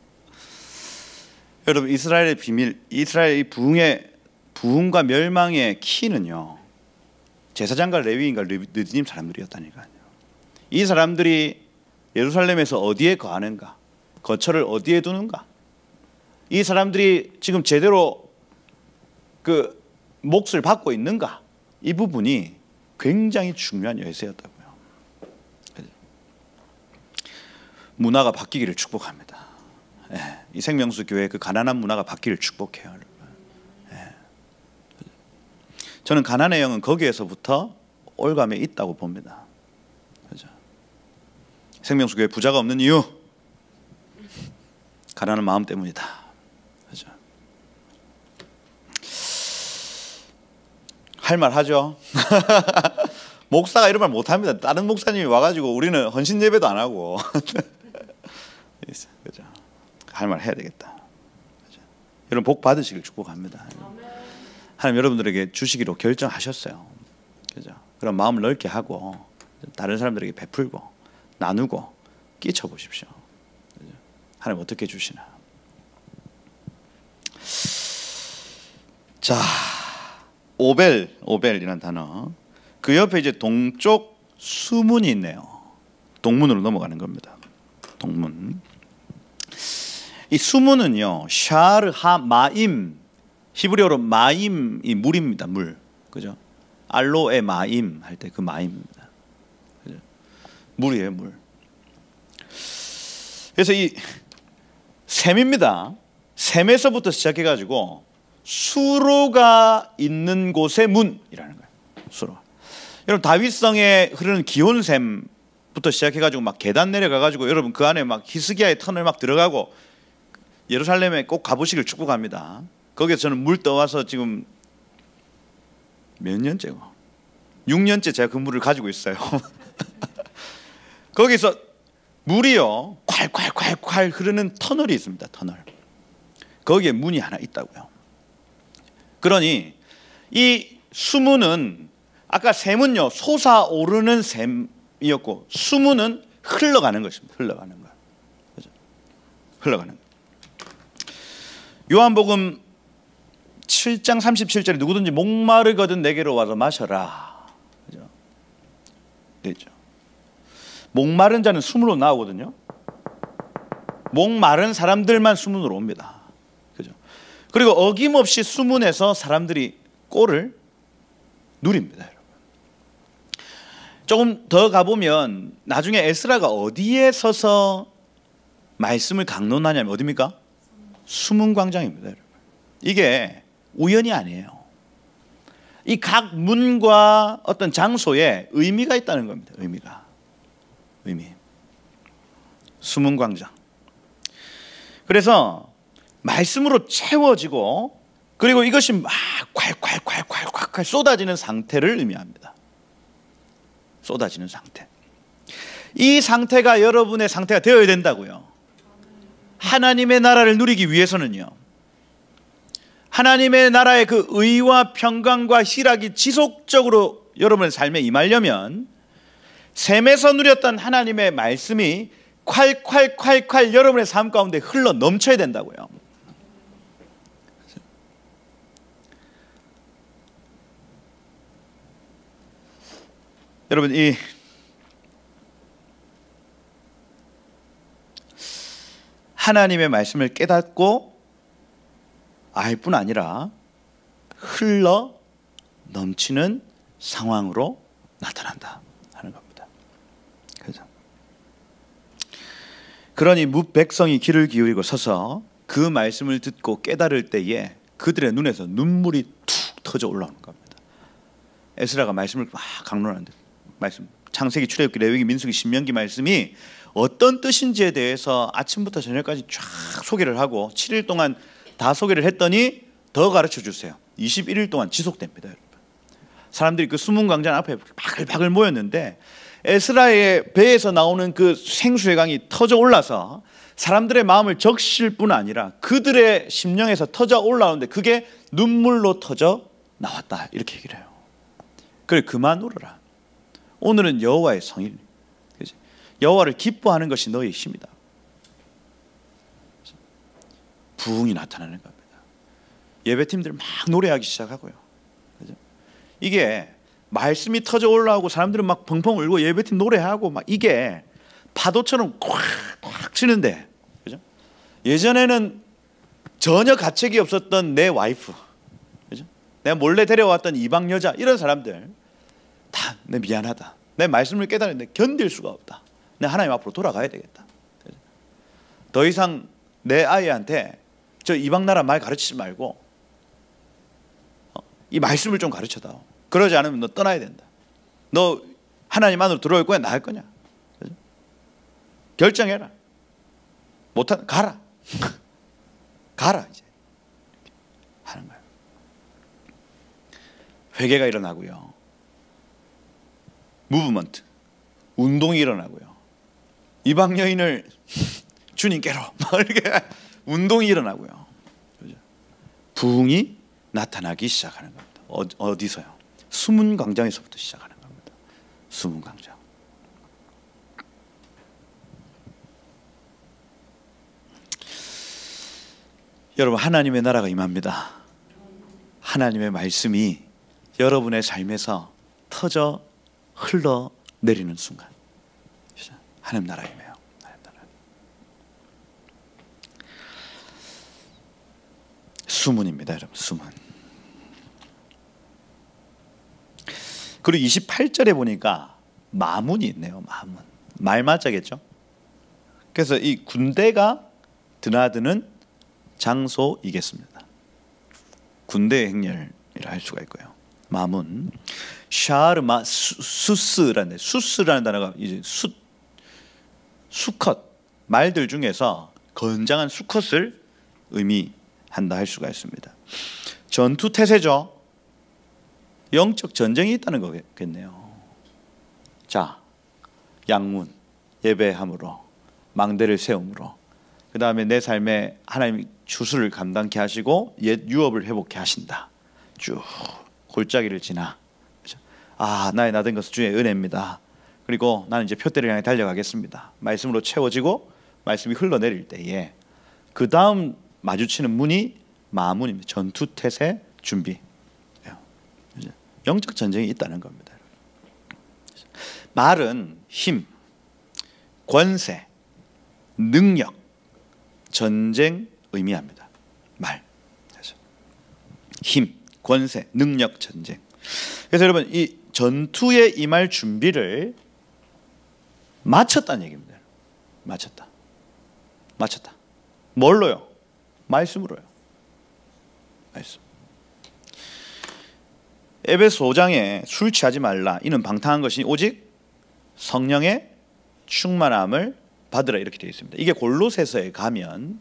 여러분, 이스라엘의 비밀, 이스라엘의 부흥과 멸망의 키는요, 제사장과 레위인과 느디님 사람들이었다니까요. 이 사람들이 예루살렘에서 어디에 거하는가, 거처를 어디에 두는가, 이 사람들이 지금 제대로 그 몫을 받고 있는가, 이 부분이 굉장히 중요한 열쇠였다고요. 문화가 바뀌기를 축복합니다. 예, 이 생명수 교회 그 가난한 문화가 바뀌기를 축복해요, 여러분. 예. 저는 가난의 영은 거기에서부터 올감에 있다고 봅니다. 그죠? 생명수 교회 부자가 없는 이유, 가난한 마음 때문이다. 그죠? 할 말 하죠. 목사가 이런 말 못합니다. 다른 목사님이 와가지고 우리는 헌신 예배도 안 하고. 그죠? 할 말 해야 되겠다. 그죠? 여러분, 복 받으시길 축복합니다. 하나님 여러분들에게 주시기로 결정하셨어요. 그죠? 그럼 마음을 넓게 하고 다른 사람들에게 베풀고 나누고 끼쳐 보십시오. 그죠? 하나님 어떻게 주시나. 자, 오벨이라는 단어. 그 옆에 이제 동쪽 수문이 있네요. 동문으로 넘어가는 겁니다. 동문. 이 수문은요, 샤르 하 마임, 히브리어로 마임이 물입니다. 물. 그죠? 알로에 마임 할 때 그 마임입니다. 그죠? 물이에요, 물. 그래서 이 샘입니다. 샘에서부터 시작해 가지고 수로가 있는 곳의 문이라는 거예요. 수로. 여러분, 다윗성에 흐르는 기온샘부터 시작해 가지고 막 계단 내려가 가지고 여러분 그 안에 막 히스기야의 터널 막 들어가고, 예루살렘에 꼭 가보시길 축복합니다. 거기서 저는 물 떠와서 지금 몇 년째고 6년째 제가 그 물을 가지고 있어요. 거기서 물이요 콸콸콸콸 흐르는 터널이 있습니다. 터널. 거기에 문이 하나 있다고요. 그러니 이 수문은, 아까 샘은요 솟아오르는 샘이었고 수문은 흘러가는 것입니다. 흘러가는 거. 그죠? 흘러가는 거. 요한복음 7장 37절에 누구든지 목마르거든 내게로 와서 마셔라. 그죠? 그렇죠. 목마른 자는 수문으로 나오거든요. 목마른 사람들만 수문으로 옵니다. 그죠? 그리고 어김없이 수문에서 사람들이 꼴을 누립니다, 여러분. 조금 더 가보면 나중에 에스라가 어디에 서서 말씀을 강론하냐면 어디입니까? 수문광장입니다, 여러분. 이게 우연이 아니에요. 이 각 문과 어떤 장소에 의미가 있다는 겁니다. 의미. 수문광장. 그래서 말씀으로 채워지고, 그리고 이것이 막 콸콸콸콸콸 쏟아지는 상태를 의미합니다. 쏟아지는 상태. 이 상태가 여러분의 상태가 되어야 된다고요. 하나님의 나라를 누리기 위해서는요, 하나님의 나라의 그 의와 평강과 희락이 지속적으로 여러분의 삶에 임하려면 샘에서 누렸던 하나님의 말씀이 콸콸콸콸 여러분의 삶 가운데 흘러 넘쳐야 된다고요. 여러분, 이 하나님의 말씀을 깨닫고 알 뿐 아니라 흘러 넘치는 상황으로 나타난다 하는 겁니다. 그죠? 그러니 백성이 귀를 기울이고 서서 그 말씀을 듣고 깨달을 때에 그들의 눈에서 눈물이 툭 터져 올라오는 겁니다. 에스라가 말씀을 막 강론하는데, 말씀 창세기, 출애굽기, 레위기, 민수기, 신명기 말씀이 어떤 뜻인지에 대해서 아침부터 저녁까지 쫙 소개를 하고 7일 동안 다 소개를 했더니 더 가르쳐 주세요. 21일 동안 지속됩니다, 여러분. 사람들이 그 수문 광장 앞에 바글바글 모였는데 에스라의 배에서 나오는 그 생수의 강이 터져 올라서 사람들의 마음을 적실 뿐 아니라 그들의 심령에서 터져 올라오는데 그게 눈물로 터져 나왔다, 이렇게 얘기를 해요. 그래, 그만 울어라. 오늘은 여호와의 성일, 여호와를 기뻐하는 것이 너의 힘이다. 부흥이 나타나는 겁니다. 예배팀들 막 노래하기 시작하고요. 그죠? 이게 말씀이 터져 올라오고 사람들은 막 펑펑 울고 예배팀 노래하고 막 이게 파도처럼 꽉 치는데, 그죠? 예전에는 전혀 가책이 없었던 내 와이프, 그죠? 내가 몰래 데려왔던 이방 여자, 이런 사람들 다 내 미안하다. 내 말씀을 깨달았는데 견딜 수가 없다. 내 하나님 앞으로 돌아가야 되겠다. 그죠? 더 이상 내 아이한테 저 이방 나라 말 가르치지 말고 이 말씀을 좀 가르쳐다오. 그러지 않으면 너 떠나야 된다. 너 하나님 안으로 들어올 거야, 나갈 거냐? 그죠? 결정해라. 못하 가라. 가라 이제. 하는 거예요. 회개가 일어나고요. 무브먼트, 운동이 일어나고요. 이방 여인을 주님께로 이렇게 운동이 일어나고요. 그죠? 부흥이 나타나기 시작하는 겁니다. 어디서요? 수문 광장에서부터 시작하는 겁니다. 수문 광장. 여러분, 하나님의 나라가 임합니다. 하나님의 말씀이 여러분의 삶에서 터져 흘러내리는 순간, 하나님 나라 임해요. 하나님 나라. 수문입니다, 여러분. 수문. 그리고 28절에 보니까 마문이 있네요. 마문. 말맞자겠죠? 그래서 이 군대가 드나드는 장소이겠습니다. 군대 행렬이라 할 수가 있고요. 마문. 샤르마 수스라는, 수스라는 단어가 이제 수컷, 말들 중에서 건장한 수컷을 의미한다 할 수가 있습니다. 전투 태세죠. 영적 전쟁이 있다는 거겠네요. 자, 양문, 예배함으로, 망대를 세움으로, 그 다음에 내 삶에 하나님이 주수를 감당케 하시고 옛 유업을 회복케 하신다. 쭉 골짜기를 지나, 아, 나의 나된 것은 주의 은혜입니다. 그리고 나는 이제 표대를 향해 달려가겠습니다. 말씀으로 채워지고 말씀이 흘러내릴 때에 그 다음 마주치는 문이 마문입니다. 전투 태세 준비. 영적 전쟁이 있다는 겁니다. 말은 힘, 권세, 능력, 전쟁 의미합니다. 말. 힘, 권세, 능력, 전쟁. 그래서 여러분, 이 전투에 임할 준비를 마쳤다는 얘기입니다. 마쳤다. 뭘로요? 말씀으로요. 말씀. 에베소 5장에 술 취하지 말라. 이는 방탕한 것이 오직 성령의 충만함을 받으라, 이렇게 되어 있습니다. 이게 골로새서에 가면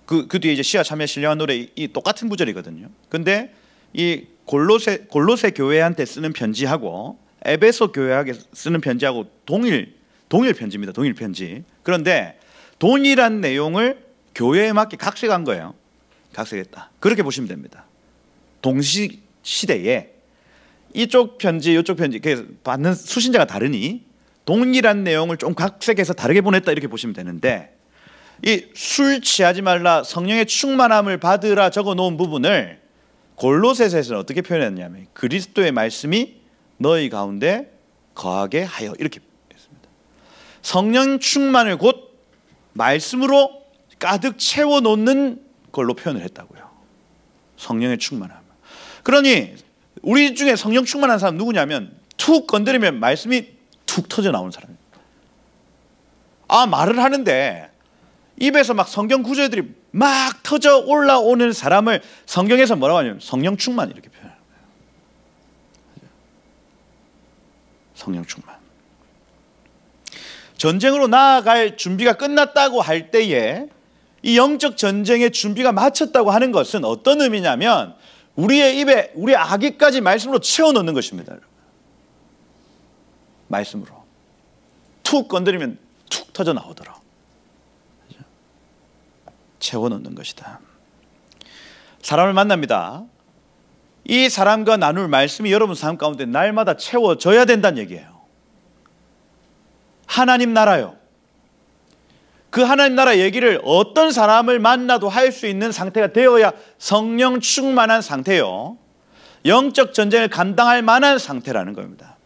그 뒤에 이제 시와 참여 신령한 노래 이 똑같은 구절이거든요. 근데 이 골로새 교회한테 쓰는 편지하고 에베소 교회에게 쓰는 편지하고 동일 편지입니다. 동일 편지. 그런데 동일한 내용을 교회에 맞게 각색한 거예요. 각색했다. 그렇게 보시면 됩니다. 동시 시대에 이쪽 편지, 이쪽 편지 받는 수신자가 다르니 동일한 내용을 좀 각색해서 다르게 보냈다, 이렇게 보시면 되는데, 이 술 취하지 말라, 성령의 충만함을 받으라 적어 놓은 부분을 골로새서에서는 어떻게 표현했냐면 그리스도의 말씀이 너희 가운데 거하게 하여, 이렇게 했습니다. 성령 충만을 곧 말씀으로 가득 채워 놓는 걸로 표현을 했다고요. 성령의 충만함. 그러니 우리 중에 성령 충만한 사람 누구냐면 툭 건드리면 말씀이 툭 터져 나오는 사람입니다. 아, 말을 하는데 입에서 막 성경 구절들이 막 터져 올라오는 사람을 성경에서 뭐라고 하냐면 성령 충만, 이렇게 표현하는 거예요. 성령 충만. 전쟁으로 나아갈 준비가 끝났다고 할 때에 이 영적 전쟁의 준비가 마쳤다고 하는 것은 어떤 의미냐면 우리의 입에 우리 아기까지 말씀으로 채워넣는 것입니다. 말씀으로 툭 건드리면 툭 터져 나오도록 채워넣는 것이다. 사람을 만납니다. 이 사람과 나눌 말씀이 여러분 삶 가운데 날마다 채워져야 된다는 얘기예요. 하나님 나라요. 그 하나님 나라 얘기를 어떤 사람을 만나도 할 수 있는 상태가 되어야 성령 충만한 상태요. 영적 전쟁을 감당할 만한 상태라는 겁니다.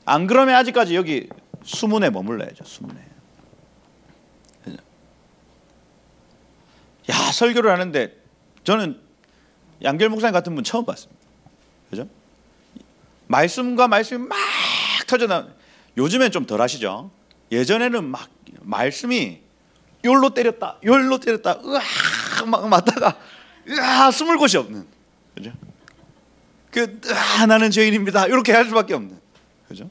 안 그러면 아직까지 여기 수문에 머물러야죠. 수문에. 야, 설교를 하는데 저는 양결 목사님 같은 분 처음 봤습니다. 그죠? 말씀과 말씀이 막 터져나오는. 요즘엔 좀 덜 하시죠. 예전에는 막 말씀이 요로 때렸다, 요로 때렸다, 으아 막 맞다가 으아 숨을 곳이 없는. 그죠? 나는 죄인입니다. 이렇게 할 수밖에 없는. 그죠?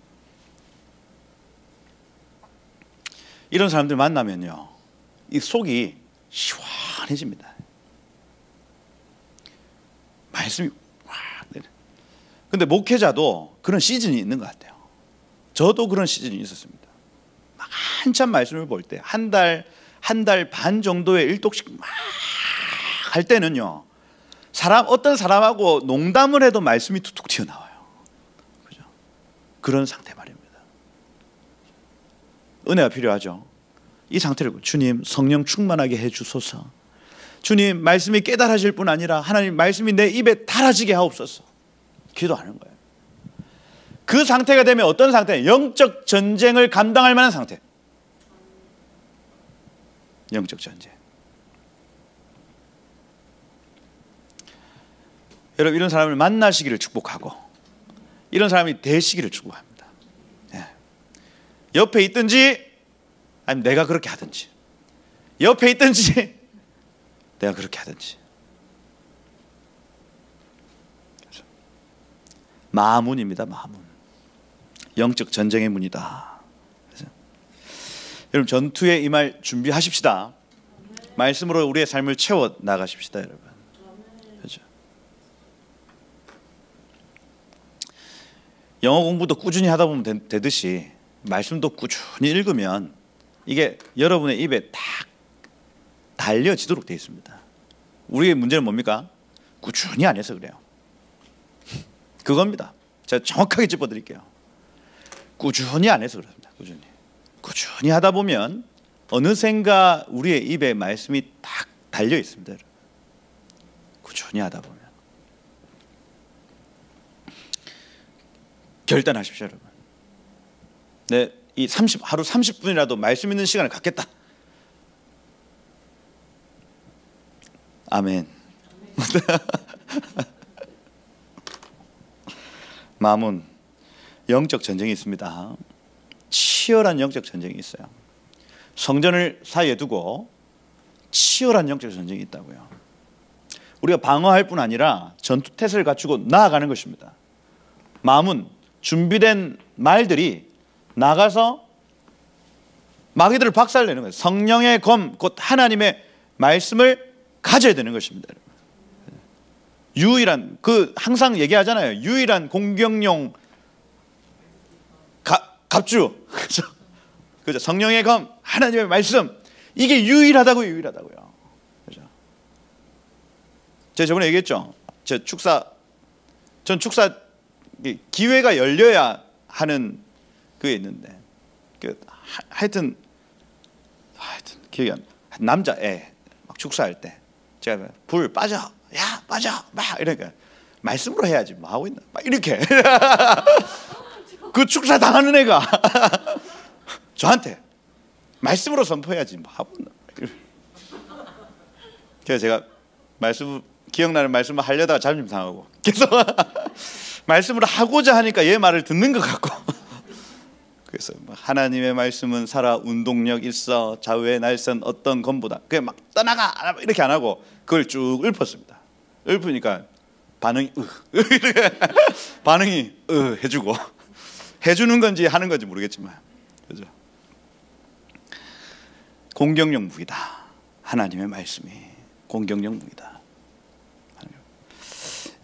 이런 사람들 만나면요, 이 속이 시원해집니다. 말씀이 와. 근데 목회자도 그런 시즌이 있는 것 같아요. 저도 그런 시즌이 있었습니다. 막 한참 말씀을 볼 때 한 달 반 정도의 일독씩 막 할 때는요, 어떤 사람하고 농담을 해도 말씀이 툭툭 튀어나와요. 그죠? 그런 상태 말입니다. 은혜가 필요하죠. 이 상태를 주님 성령 충만하게 해주소서. 주님 말씀이 깨달아질 뿐 아니라 하나님 말씀이 내 입에 달아지게 하옵소서. 기도하는 거예요. 그 상태가 되면 어떤 상태예요? 영적 전쟁을 감당할 만한 상태. 영적 전쟁. 여러분, 이런 사람을 만나시기를 축복하고 이런 사람이 되시기를 축복합니다. 예. 옆에 있든지 아니면 내가 그렇게 하든지, 옆에 있든지 내가 그렇게 하든지. 마문입니다. 마문. 영적 전쟁의 문이다. 그래서 여러분, 전투에 임할 준비하십시다. 말씀으로 우리의 삶을 채워 나가십시다, 여러분. 그렇죠? 영어 공부도 꾸준히 하다 보면 되듯이 말씀도 꾸준히 읽으면 이게 여러분의 입에 딱 달려지도록 되어 있습니다. 우리의 문제는 뭡니까? 꾸준히 안 해서 그래요. 그겁니다. 제가 정확하게 짚어드릴게요. 꾸준히 안 해서 그렇습니다. 꾸준히 하다 보면 어느샌가 우리의 입에 말씀이 딱 달려 있습니다. 여러분. 꾸준히 하다 보면 결단하십시오, 여러분. 네, 하루 30분이라도 말씀 있는 시간을 갖겠다. 아멘. 마문, 영적 전쟁이 있습니다. 치열한 영적 전쟁이 있어요. 성전을 사이에 두고 치열한 영적 전쟁이 있다고요. 우리가 방어할 뿐 아니라 전투태세를 갖추고 나아가는 것입니다. 마문, 준비된 말들이 나가서 마귀들을 박살내는 거예요. 성령의 검, 곧 하나님의 말씀을 가져야 되는 것입니다. 유일한, 항상 얘기하잖아요. 유일한 공격용 갑주. 그죠? 성령의 검, 하나님의 말씀. 이게 유일하다고요. 그죠? 제가 저번에 얘기했죠. 전 축사 기회가 열려야 하는 그게 있는데, 하여튼 기억이 안 나. 남자애 막 축사할 때 제가 불 빠져, 야 빠져, 막 이러니까 말씀으로 해야지 뭐 하고 있나, 막 이렇게. 그 축사 당하는 애가 저한테 말씀으로 선포해야지 뭐 하고 있나. 그래서 제가 기억나는 말씀을 하려다가 자존심 상하고 계속 말씀을 하고자 하니까 얘 말을 듣는 것 같고. 그래서 하나님의 말씀은 살아 운동력 있어 좌우의 날선 어떤 검보다. 그냥 막 떠나가 이렇게 안 하고 그걸 쭉 읊었습니다. 읊으니까 반응이 해주고, 해주는 건지 하는 건지 모르겠지만, 그죠? 공격용 무기다. 하나님의 말씀이 공격용 무기다.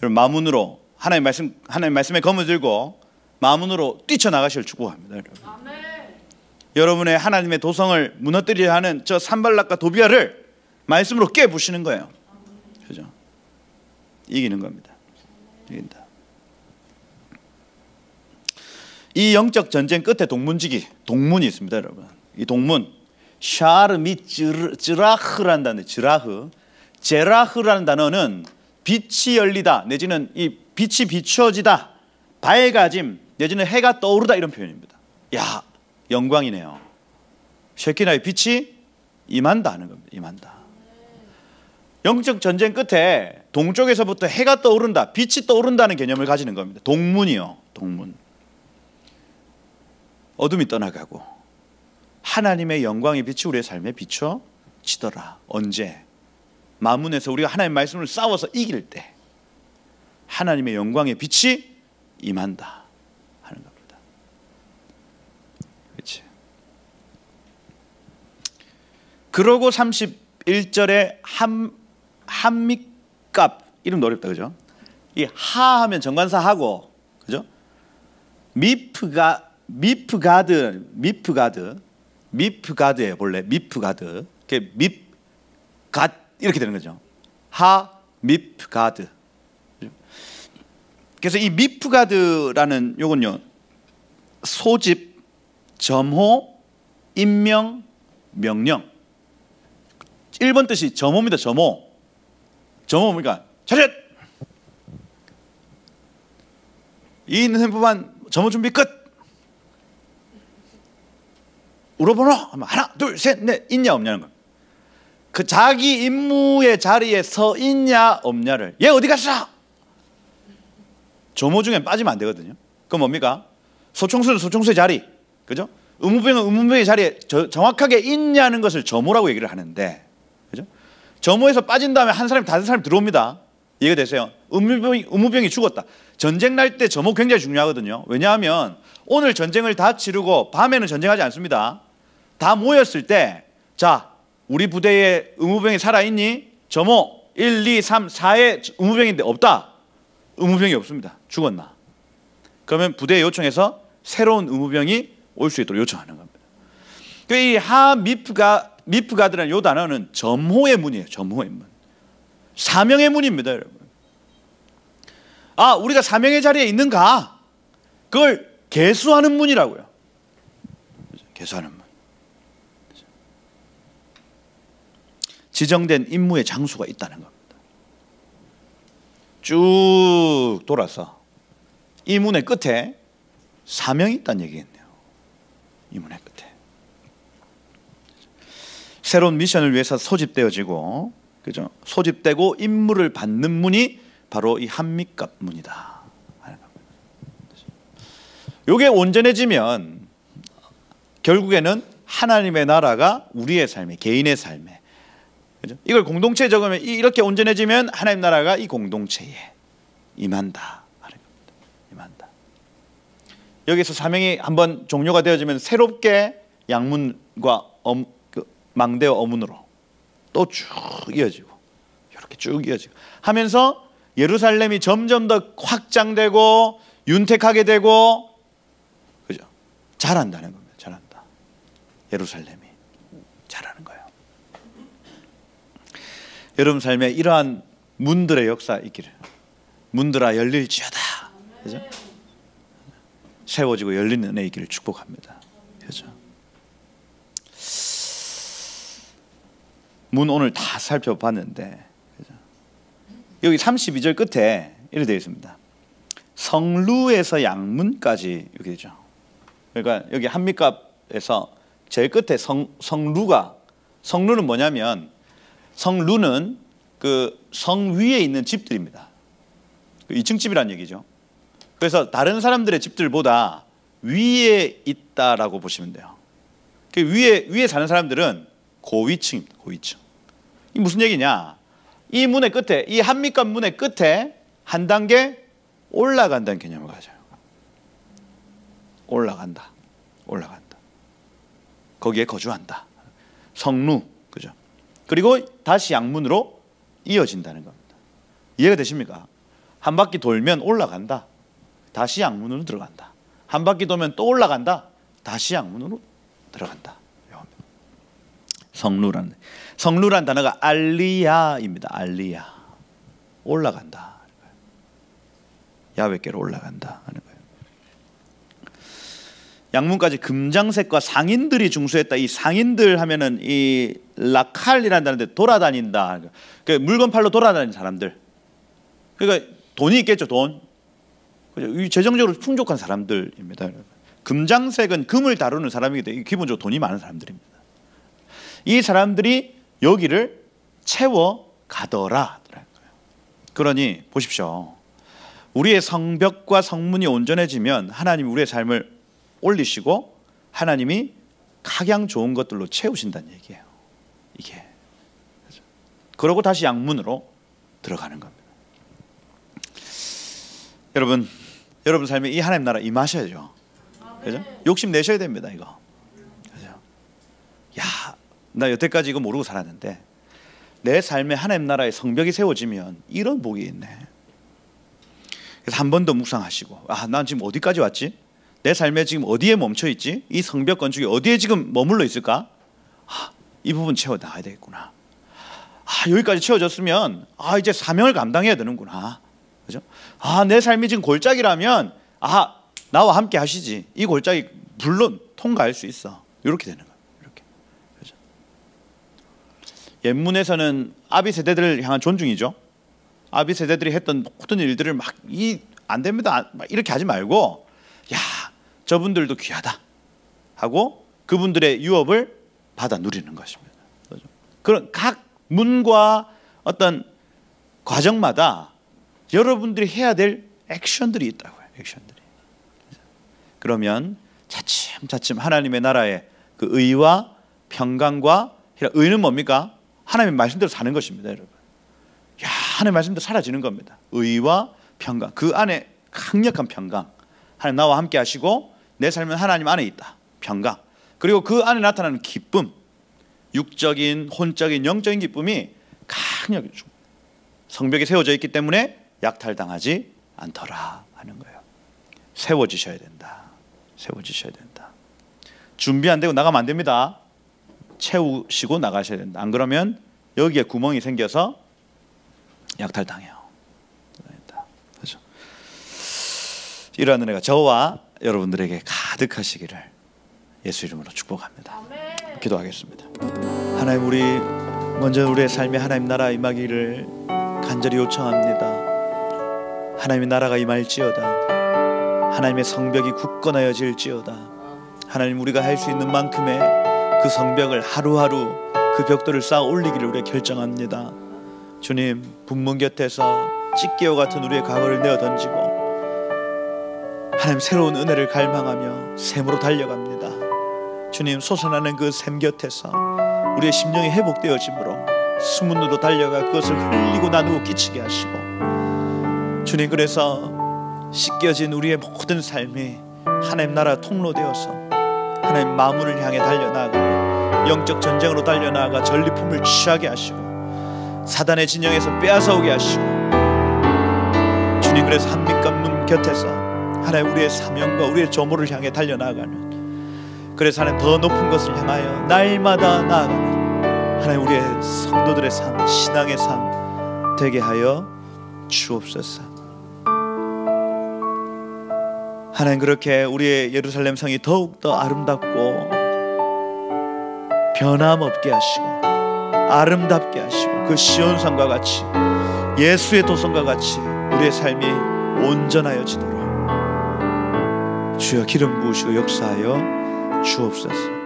여러분 마문으로 하나님 말씀에 검을 들고 마문으로 뛰쳐나가시길 축복합니다. 여러분. 여러분의 하나님의 도성을 무너뜨리려 하는 저 산발락과 도비아를 말씀으로 깨부시는 거예요. 그죠? 이기는 겁니다. 이긴다. 이 영적 전쟁 끝에 동문이 있습니다, 여러분. 이 동문 샤르 미 즈라흐라는 단어, 제라흐라는 단어는 빛이 열리다 내지는 이 빛이 비추어지다, 밝아짐 내지는 해가 떠오르다 이런 표현입니다. 야, 영광이네요. 쉐키나의 빛이 임한다 하는 겁니다. 임한다. 영적 전쟁 끝에 동쪽에서부터 해가 떠오른다, 빛이 떠오른다는 개념을 가지는 겁니다. 동문이요. 동문. 어둠이 떠나가고 하나님의 영광의 빛이 우리의 삶에 비춰지더라. 언제? 마문에서 우리가 하나님의 말씀을 싸워서 이길 때 하나님의 영광의 빛이 임한다 하는 겁니다. 그렇지? 그러고 31절에 한미갑, 이름 어렵다, 그죠? 이 하하면 정관사 하고, 그죠? 미프가드예요. 본래 미프가드. 밉갓 이렇게 되는 거죠. 미프가드. 그래서 이 미프가드라는 요건요, 소집, 점호, 임명, 명령. 1번 뜻이 점호입니다. 점호. 점호 뭡니까? 차렷! 이 있는 행포만 점호 준비 끝! 울어보노? 하나, 둘, 셋, 넷, 있냐 없냐는 거예요. 그 자기 임무의 자리에 서 있냐 없냐를, 얘 어디 갔어? 점호 중에 빠지면 안 되거든요. 그건 뭡니까? 소총수는 소총수의 자리, 그죠? 의무병은 의무병의 자리에 정확하게 있냐는 것을 점호라고 얘기를 하는데, 그죠? 점호에서 빠진 다음에 한 사람, 다른 사람이 들어옵니다. 이해가 되세요? 의무병이 죽었다. 전쟁 날 때 점호 굉장히 중요하거든요. 왜냐하면 오늘 전쟁을 다 치르고 밤에는 전쟁하지 않습니다. 다 모였을 때, 자, 우리 부대에 의무병이 살아있니? 점호 1, 2, 3, 4에 의무병인데 없다. 의무병이 없습니다. 죽었나? 그러면 부대에 요청해서 새로운 의무병이 올 수 있도록 요청하는 겁니다. 이 미프가드라는 이 단어는 점호의 문이에요. 점호의 문. 사명의 문입니다, 여러분. 아, 우리가 사명의 자리에 있는가? 그걸 계수하는 문이라고요. 계수하는 문. 지정된 임무의 장소가 있다는 겁니다. 쭉 돌아서 이 문의 끝에 사명이 있다는 얘기겠네요. 이 문의 끝에 새로운 미션을 위해서 소집되어지고, 그죠? 소집되고 임무를 받는 문이 바로 이 한미갑 문이다 하는 겁니다. 이게 온전해지면 결국에는 하나님의 나라가 우리의 삶에, 개인의 삶에, 그죠? 이걸 공동체에 적으면 이렇게 온전해지면 하나님 나라가 이 공동체에 임한다 하는 겁니다. 임한다. 여기서 사명이 한번 종료가 되어지면 새롭게 양문과 망대와 어문으로 또 쭉 이어지고, 이렇게 쭉 이어지고 하면서 예루살렘이 점점 더 확장되고 윤택하게 되고, 그죠? 자란다는 겁니다. 자란다. 예루살렘이 자라는 거예요. 여러분 삶에 이러한 문들의 역사 있기를. 문들아 열릴지어다. 그죠? 세워지고 열리는 은혜 있기를 축복합니다. 그죠? 문 오늘 다 살펴봤는데, 그죠? 여기 32절 끝에 이렇게 되어 있습니다. 성루에서 양문까지 이렇게 되죠. 그러니까 여기 한미갑에서 제일 끝에 성루는 뭐냐면, 성루는 그 성 위에 있는 집들입니다. 2층 집이란 얘기죠. 그래서 다른 사람들의 집들보다 위에 있다라고 보시면 돼요. 그 위에 사는 사람들은 고위층입니다. 고위층. 이 무슨 얘기냐? 이 문의 끝에, 이 한미갑 문의 끝에 한 단계 올라간다는 개념을 가져요. 올라간다. 거기에 거주한다. 성루, 그죠? 그리고 다시 양문으로 이어진다는 겁니다. 이해가 되십니까? 한 바퀴 돌면 올라간다. 다시 양문으로 들어간다. 한 바퀴 돌면 또 올라간다. 다시 양문으로 들어간다. 성루란 단어가 알리야입니다. 알리야. 올라간다. 야훼께로 올라간다 하는 거예요. 양문까지 금장색과 상인들이 중수했다. 이 상인들 하면은 이 라칼이라는 단어인데 돌아다닌다. 그 물건 팔러 돌아다니는 사람들. 그러니까 돈이 있겠죠, 돈. 재정적으로 풍족한 사람들입니다. 금장색은 금을 다루는 사람이기 때문에 기본적으로 돈이 많은 사람들입니다. 이 사람들이 여기를 채워 가더라. 그러니 보십시오. 우리의 성벽과 성문이 온전해지면 하나님이 우리의 삶을 올리시고 하나님이 각양 좋은 것들로 채우신다는 얘기예요. 이게. 그러고 다시 양문으로 들어가는 겁니다. 여러분 삶에 이 하나님 나라 임하셔야죠. 그죠? 욕심 내셔야 됩니다, 이거. 그죠? 야, 나 여태까지 이거 모르고 살았는데 내 삶에 하나님 나라의 성벽이 세워지면 이런 복이 있네. 그래서 한 번 더 묵상하시고, 난 지금 어디까지 왔지? 내 삶에 지금 어디에 멈춰 있지? 이 성벽 건축이 어디에 지금 머물러 있을까? 이 부분 채워 나가야 되겠구나. 여기까지 채워졌으면 이제 사명을 감당해야 되는구나. 그죠? 내 삶이 지금 골짜기라면 나와 함께 하시지. 이 골짜기 물론 통과할 수 있어. 이렇게 되는 거예요. 이렇게. 그죠? 옛문에서는 아비 세대들을 향한 존중이죠. 아비 세대들이 했던 모든 일들을 안 됩니다. 이렇게 하지 말고, 저분들도 귀하다 하고 그분들의 유업을 받아 누리는 것입니다. 그죠? 그런 각 문과 어떤 과정마다 여러분들이 해야 될 액션들이 있다고요. 액션들이. 그러면 차츰차츰 하나님의 나라의 그 의와 평강과, 의는 뭡니까? 하나님의 말씀대로 사는 것입니다, 여러분. 하나님의 말씀대로 사라지는 겁니다. 의와 평강, 그 안에 강력한 평강. 하나님 나와 함께 하시고 내 삶은 하나님 안에 있다. 평강. 그리고 그 안에 나타나는 기쁨, 육적인, 혼적인, 영적인 기쁨이 강력히 성벽이 세워져 있기 때문에 약탈당하지 않더라 하는 거예요. 세워지셔야 된다. 세워지셔야 된다. 준비 안 되고 나가면 안 됩니다. 채우시고 나가셔야 된다. 안 그러면 여기에 구멍이 생겨서 약탈당해요. 그렇죠? 이러한 은혜가 저와 여러분들에게 가득하시기를 예수 이름으로 축복합니다. 기도하겠습니다. 하나님, 우리 먼저 우리의 삶에 하나님 나라 임하기를 간절히 요청합니다. 하나님의 나라가 임할지어다. 하나님의 성벽이 굳건하여질지어다. 하나님, 우리가 할 수 있는 만큼의 그 성벽을 하루하루 그 벽돌을 쌓아 올리기를 우리가 결정합니다. 주님, 분문 곁에서 찢기와 같은 우리의 과거를 내어 던지고 하나님 새로운 은혜를 갈망하며 샘으로 달려갑니다. 주님, 솟아나는 그 샘 곁에서 우리의 심령이 회복되어짐으로 수문으로 달려가 그것을 흘리고 나누고 끼치게 하시고, 주님, 그래서 씻겨진 우리의 모든 삶이 하나님 나라 통로되어서 하나님 마음을 향해 달려나가 영적 전쟁으로 달려나가 전리품을 취하게 하시고 사단의 진영에서 빼앗아오게 하시고, 주님, 그래서 한빛관 문 곁에서 하나님 우리의 사명과 우리의 조모를 향해 달려나가는, 그래서 하나님 더 높은 것을 향하여 날마다 나아가는 하나님 우리의 성도들의 삶, 신앙의 삶 되게 하여 주옵소서. 하나님, 그렇게 우리의 예루살렘 성이 더욱더 아름답고 변함없게 하시고 아름답게 하시고 그 시온산과 같이 예수의 도성과 같이 우리의 삶이 온전하여지도록 주여 기름 부으시고 역사하여 주옵소서.